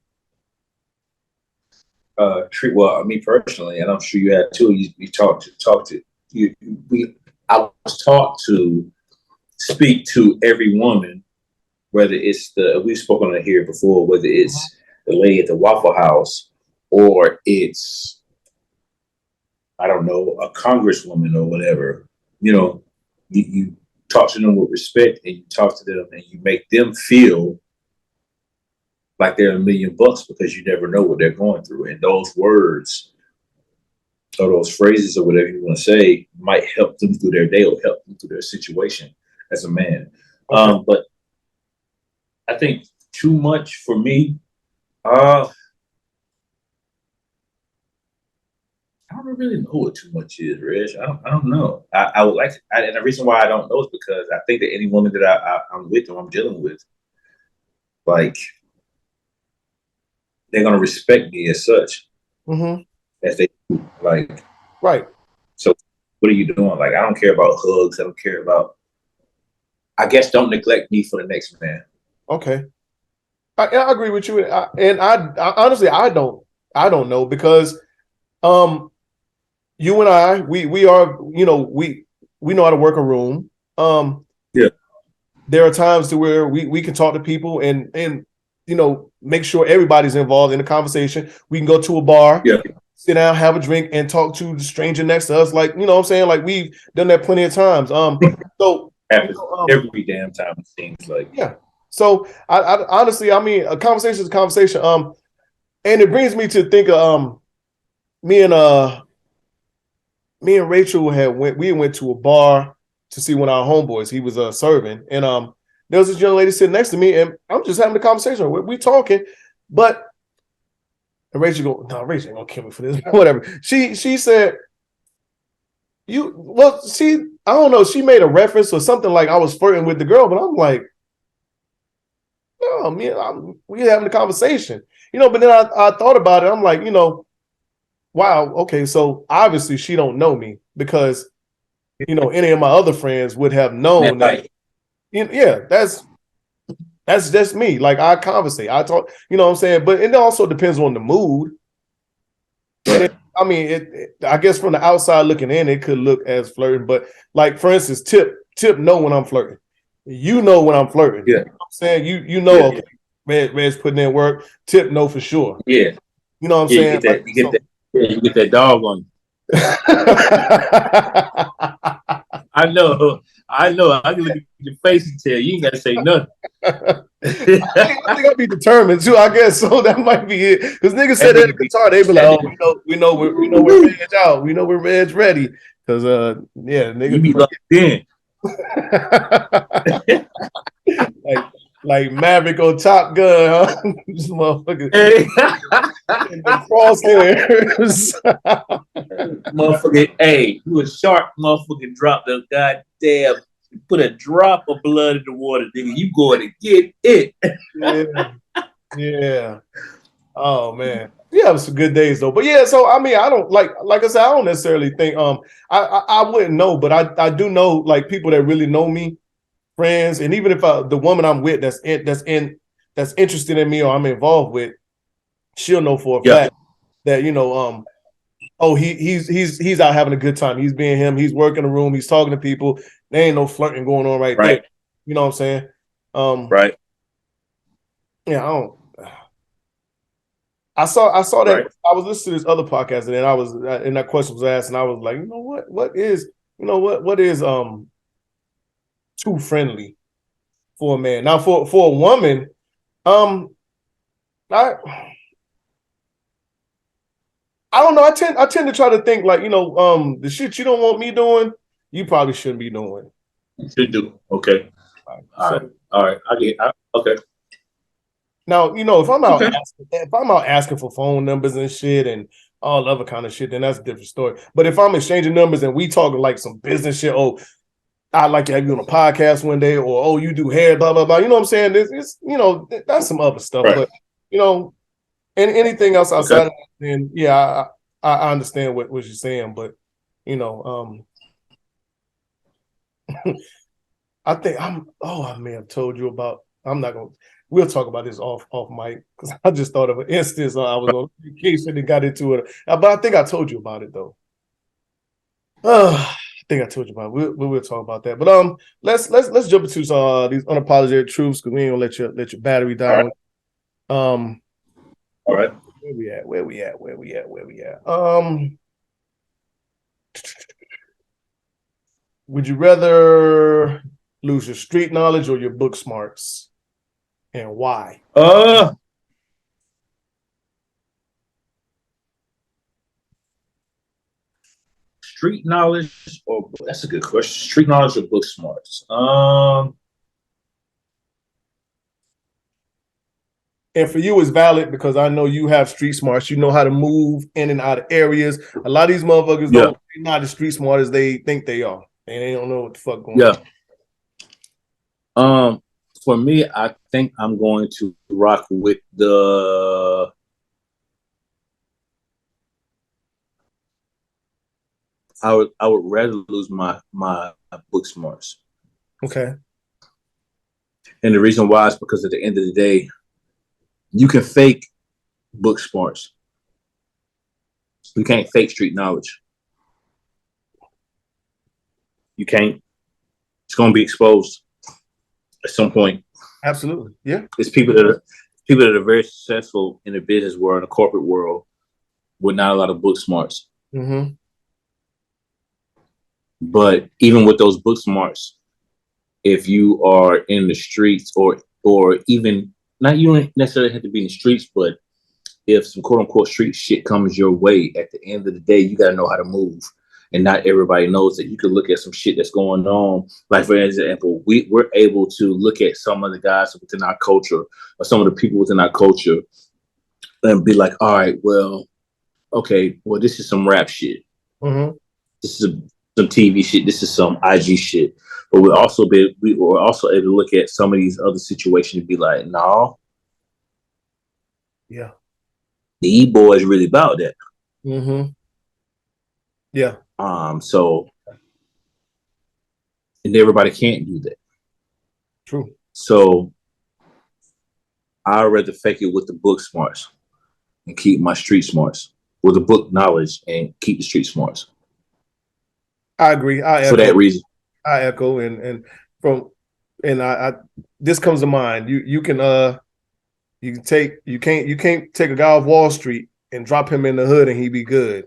treat. Well, me personally, and I'm sure you had too. You talk to you. I was taught to speak to every woman, whether it's we've spoken on it here before, whether it's the lady at the Waffle House or it's, I don't know, a congresswoman or whatever. You know, you talk to them with respect and you talk to them and you make them feel like they're $1 million because you never know what they're going through. And those words or those phrases or whatever you want to say might help them through their day or help them through their situation as a man. Okay. But I think too much for me, I don't really know what too much is, Reg. I don't know. I would like to, and the reason why I don't know is because I think that any woman that I'm with or I'm dealing with, like, they're gonna respect me as such, as they do. Like, right. So, what are you doing? Like, I don't care about hugs. I don't care about. I guess don't neglect me for the next man. Okay, I agree with you, and I honestly I don't know because, you and I, we are, you know, we know how to work a room. Yeah. There are times to where we can talk to people and you know, make sure everybody's involved in the conversation. We can go to a bar, Yeah. sit down, have a drink, and talk to the stranger next to us. Like, you know what I'm saying? Like, we've done that plenty of times. So Happens every damn time, it seems like. yeah. So I honestly, I mean, a conversation is a conversation. And it brings me to think of me and Rachel went to a bar to see one of our homeboys. He was serving, and there was this young lady sitting next to me, and I'm just having a conversation. We talking, but and Rachel go, no, Rachel ain't gonna kill me for this. Whatever. She said, I don't know. She made a reference or something like I was flirting with the girl, but I'm like, no, we having a conversation, you know. But then I thought about it. I'm like, you know, wow, okay, so obviously she don't know me because, you know, any of my other friends would have known that. Yeah, that's just me. Like, I conversate, I talk, you know what I'm saying? But it also depends on the mood. I mean, I guess from the outside looking in, it could look as flirting. But like, for instance, Tip know when I'm flirting. You know when I'm flirting. Yeah. You know what I'm saying? You know, okay, Red's putting in work. Tip know for sure. Yeah. You know what I'm saying? You get that dog on you. I know. I can look at your face and tell you ain't got to say nothing. I think I'll be determined too. I guess so. That might be it. Because niggas said that in the guitar, they be like, "Oh, we know we're Red's out. We know we're Red's ready." Because yeah, niggas you be locked in. like Maverick on Top Gun, huh? This motherfucker. Hey. The crosshairs. Motherfucker, hey, you a shark, motherfucker, drop the goddamn, put a drop of blood in the water, nigga. You going to get it. Yeah. Oh man. Yeah, it was some good days though. But yeah, so I mean, I don't like I said, I don't necessarily think I wouldn't know, but I do know like people that really know me, friends, and even if the woman I'm with that's interested in me or I'm involved with, she'll know for a fact that, you know, oh, he's out having a good time. He's being him. He's working the room. He's talking to people. There ain't no flirting going on right there. You know what I'm saying? Right. Yeah, I saw that. Right. I was listening to this other podcast, and then I was, and that question was asked, and I was like, you know what is too friendly for a man? Now, for a woman, I don't know. I tend to try to think like, you know, the shit you don't want me doing, you probably shouldn't be doing. You should do. Okay. All right. Okay. Now, you know, if I'm out asking for phone numbers and shit and all other kind of shit, then that's a different story. But if I'm exchanging numbers and we talking like some business shit, oh, I'd like to have you on a podcast one day, or oh, you do hair, blah blah blah. You know what I'm saying? It's you know, that's some other stuff. Right. But you know, and anything else outside of that, then yeah, I understand what you're saying. But you know, I think I may have told you about. I'm not gonna. We'll talk about this off mic because I just thought of an instance. I was on vacation and got into it, but I think I told you about it though. I think I told you about it. We'll talk about that. But let's jump into these unapologetic truths because we ain't gonna let your battery down. All right. Where we at? Would you rather lose your street knowledge or your book smarts? And why? Street knowledge or that's a good question. Street knowledge or book smarts? And for you, it's valid because I know you have street smarts. You know how to move in and out of areas. A lot of these motherfuckers don't not as street smart as they think they are, and they don't know what the fuck going on. For me, I think I'm going to rock with the. I would rather lose my book smarts. Okay. And the reason why is because at the end of the day, you can fake book smarts. You can't fake street knowledge. You can't. It's going to be exposed at some point. Absolutely, yeah. It's people that are very successful in the business world, in the corporate world, with not a lot of book smarts. Mm-hmm. But even with those book smarts, if you are in the streets, or even not, you don't necessarily have to be in the streets, but if some quote unquote street shit comes your way, at the end of the day, you got to know how to move. And not everybody knows that. You can look at some shit that's going on. Like, for example, we're able to look at some of the guys within our culture, or some of the people within our culture, and be like, all right, well, okay, well, this is some rap shit. Mm-hmm. This is some TV shit. This is some IG shit. But we were also able to look at some of these other situations and be like, no, yeah, the E-boy is really about that. Mm-hmm. Yeah. So, and everybody can't do that. True. So I'd rather fake it with the book smarts and keep my street smarts, with the book knowledge and keep the street smarts. I agree. For that reason. I echo, and this comes to mind. You can't take a guy off Wall Street and drop him in the hood and he be good.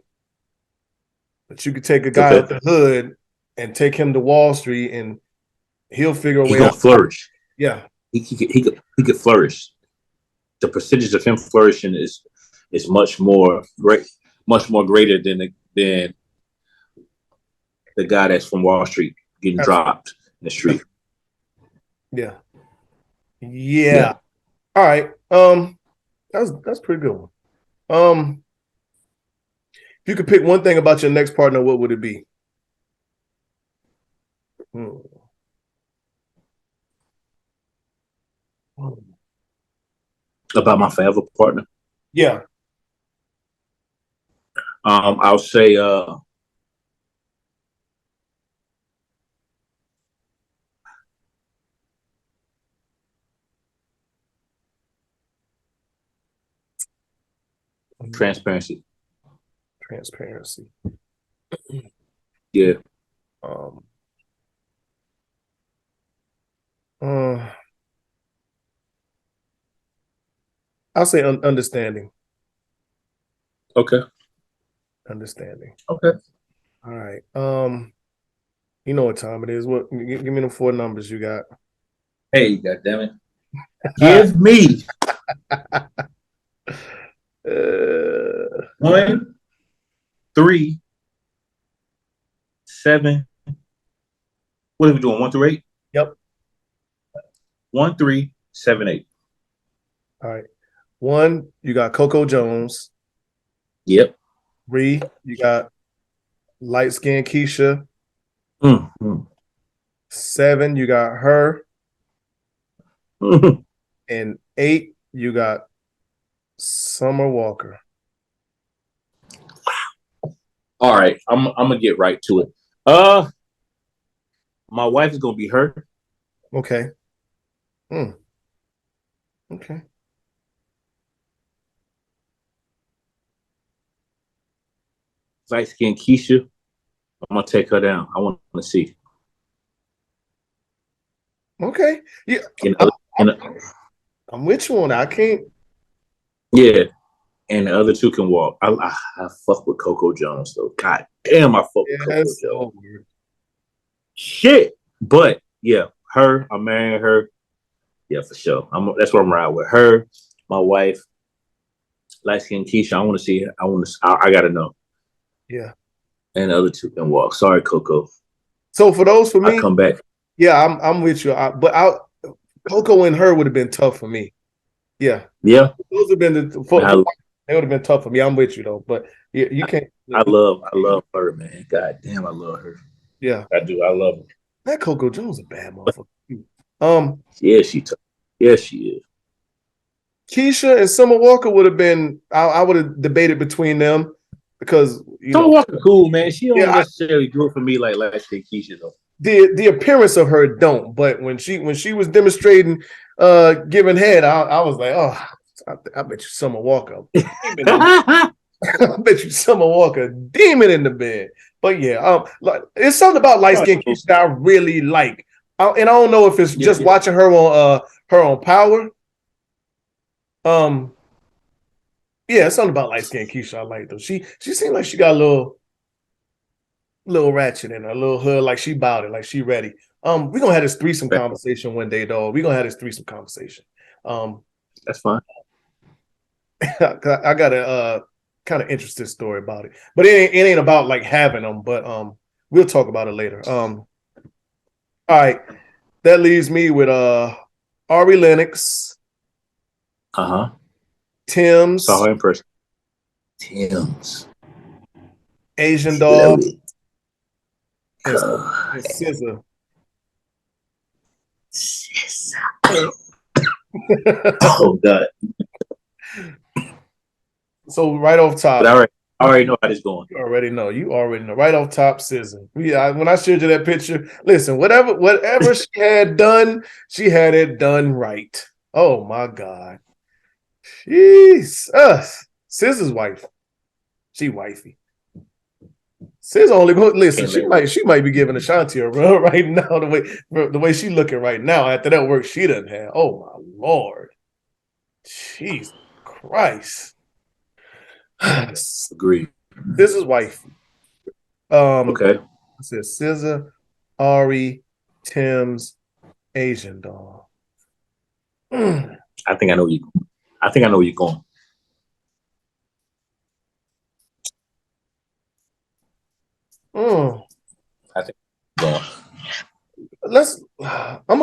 But you could take a guy out the hood and take him to Wall Street and he'll figure a way out. He's gonna flourish. Yeah. He could flourish. The percentage of him flourishing is much more greater than the guy that's from Wall Street getting dropped in the street. Yeah. All right. That's pretty good one. If you could pick one thing about your next partner, what would it be? About my forever partner? Yeah. I'll say transparency. Yeah. I'll say understanding. Okay. Understanding. Okay. All right. You know what time it is. What? Give me the 4 numbers you got. Hey, goddammit. Give me 1, 3, 7. What are we doing? 1 through 8? Yep. 1, 3, 7, 8. All right. 1, you got Coco Jones. Yep. 3, you got light skinned Keisha. 7, you got her. And 8, you got Summer Walker. All right, I'm gonna get right to it. My wife is gonna be her. Okay. Okay. Light skinned Keisha. I'm gonna take her down. I want to see. Okay. Yeah. I'm with you on that. I can't. Yeah. And the other 2 can walk. I fuck with Coco Jones though. God damn, I fuck with Coco Jones. Shit. But yeah, her. I'm marrying her. Yeah, for sure. That's what I'm riding with. Her, my wife, light skinned Keisha. I want to see her. I gotta know. Yeah. And the other 2 can walk. Sorry, Coco. So for me, I'll come back. Yeah, I'm with you. Coco and her would have been tough for me. Yeah. Yeah. Those have been they would have been tough for me. I'm with you though, but you can't. I love her, man. God damn, I love her. Yeah, I do. I love her. That Coco Jones is a bad motherfucker. Yeah, she tough. Yeah, she is. Keisha and Summer Walker would have been. I would have debated between them because Summer Walker cool, man. She don't necessarily do it for me like last year, Keisha though. The appearance of her don't, but when she was demonstrating giving head, I was like, oh, I bet you Summer Walker. I bet you Summer Walker demon in the bed. But yeah, it's something about light skin Keisha that I really like. And I don't know if it's just watching her on Power. Yeah, it's something about light skin Keisha I like though. She seemed like she got a little ratchet in her, a little hood, like she bowed it, like she ready. We're gonna have this threesome conversation one day, dog. We're gonna have this threesome conversation. That's fine. I got a kind of interesting story about it, but it ain't about like having them. But we'll talk about it later. All right, that leaves me with Ari Lennox. Tim's. Saw her in person. Tim's. Asian Doll. And SZA. Oh God. So right off top. But I already know how this going. You already know. Right off top, SZA. When I showed you that picture, listen, whatever she had done, she had it done right. Oh my God. Jeez. SZA's wife. She wifey. SZA only go listen. She might be giving Ashanti a run right now. The way she looking right now after that work she done had. Oh my Lord, Jesus Christ. Agreed. This is wifey. Okay. It says SZA, Ari, Tim's, Asian Doll. I think I know where you're going. I think I'm gonna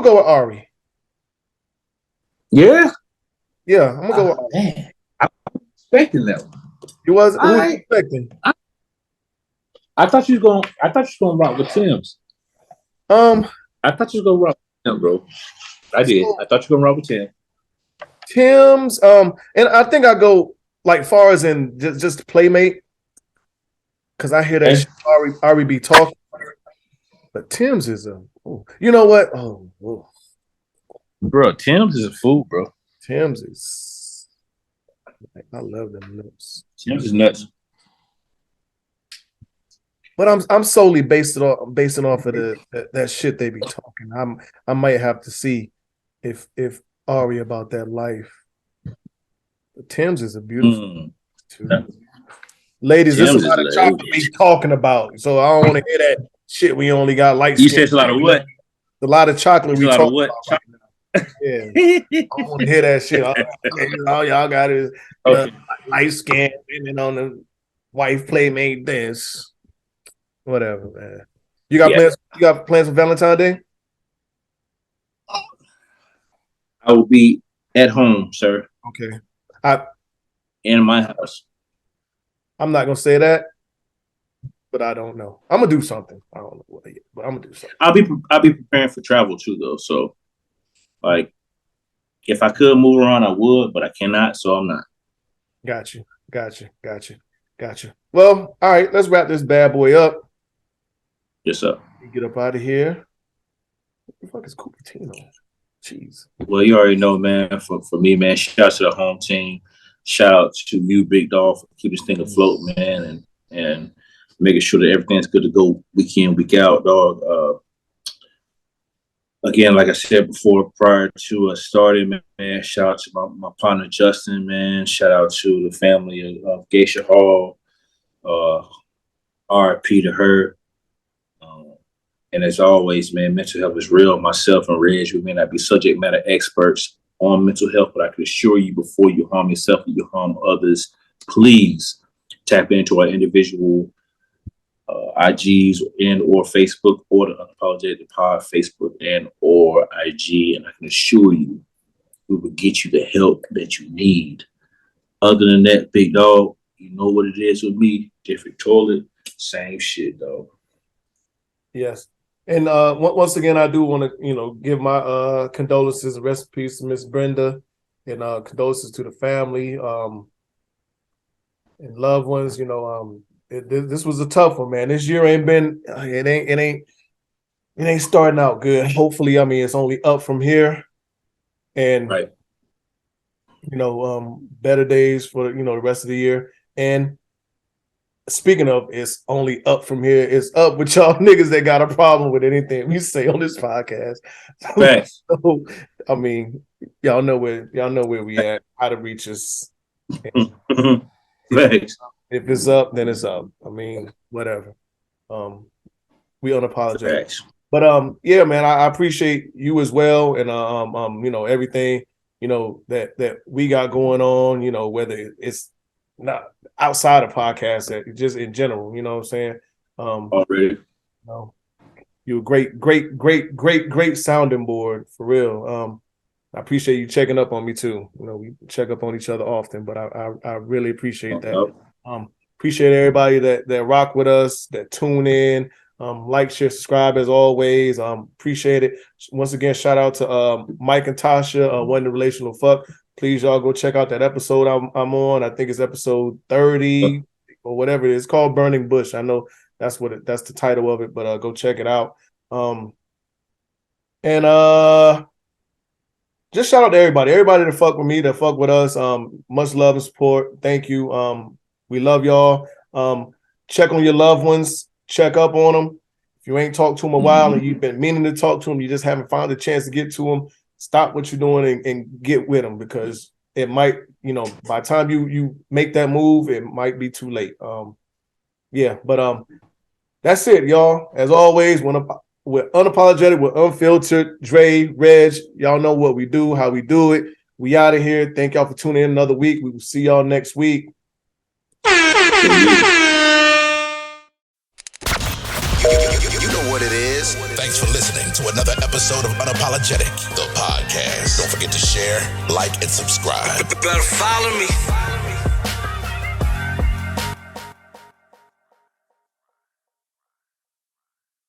go with Ari. Yeah? Yeah, I'm gonna go with Ari. Man. I was expecting that one. Who was you expecting? I thought you was gonna rock with Tim's. I thought you was gonna rock with Tim, bro. I did. I thought you were gonna rock with Tim. Tim's, and I think I go like far as in just Playmate. Cause I hear that shit, Ari be talking. But Tim's is you know what? Bro, Tim's is a fool, bro. Tim's is I love them nuts. Tim's is nuts. But I'm solely basing off of that shit they be talking. I might have to see if Ari about that life. But Tim's is a beautiful too. Ladies, Tim's this is a lot of chocolate we talking about. So I don't want to hear that shit. We only got light skin. You said it's a lot of what? A lot of chocolate we talking about right now. Yeah. I don't want to hear that shit. All y'all got is light skin and on the wife Playmate dance. Whatever, man. You got plans? You got plans for Valentine's Day? I will be at home, sir. Okay. In my house. I'm not gonna say that, but I don't know. I'm gonna do something. I don't know what yet, but I'm gonna do something. I'll be preparing for travel too, though. So, like, if I could move around, I would, but I cannot, so I'm not. Got you. Well, all right. Let's wrap this bad boy up. Yes, sir. Get up out of here. What the fuck is Cupertino? Jeez. Well, you already know, man. For me, man. Shout out to the home team. Shout out to you, Big Dog, for keeping this thing afloat, man, and making sure that everything's good to go week in, week out, dog. Again, like I said before, prior to us starting, man, shout out to my partner Justin, man. Shout out to the family of Geisha Hall. RIP to her. And as always, man, mental health is real. Myself and Reg, we may not be subject matter experts on mental health, but I can assure you, before you harm yourself and you harm others, please tap into our individual IGs and or Facebook, or the Unapologetic Pod Facebook and or IG, and I can assure you, we will get you the help that you need. Other than that, Big Dog, you know what it is with me. Different toilet, same shit, dog. Yes. And once again, I do want to, give my condolences and rest in peace to Miss Brenda, and condolences to the family and loved ones. This was a tough one, man. This year ain't been it ain't starting out good. Hopefully, it's only up from here, and right. Better days for the rest of the year. And speaking of, it's only up from here. It's up with y'all niggas that got a problem with anything we say on this podcast. Facts. So, I mean, y'all know where we at, how to reach us. Facts. If it's up, then it's up. I mean, whatever. We unapologetic. Facts. But yeah, man, I appreciate you as well, and you know, everything, you know, that we got going on, you know, whether it's not outside of podcasts, that just in general, you know what I'm saying? Already. You know, you're a great sounding board for real. I appreciate you checking up on me too. You know, we check up on each other often, but I really appreciate that. Appreciate everybody that rock with us, that tune in. Like, share, subscribe as always. Appreciate it. Once again, shout out to Mike and Tasha, One the Relational Fuck. Please, y'all go check out that episode I'm on. I think it's episode 30 or whatever it is. It's called Burning Bush. I know that's the title of it, but go check it out. And just shout out to everybody that fuck with me, that fuck with us. Much love and support. Thank you. We love y'all. Check on your loved ones. Check up on them. If you ain't talked to them a while and you've been meaning to talk to them, you just haven't found a chance to get to them, stop what you're doing and get with them, because it might, you know, by the time you make that move, it might be too late. Yeah, but that's it, y'all. As always, we're unapologetic, we're unfiltered. Dre, Reg, y'all know what we do, how we do it. We out of here. Thank y'all for tuning in another week. We will see y'all next week. You know what it is. Thanks for listening to another episode of Unapologetic, the podcast. Don't forget to share, like, and subscribe. Better follow me.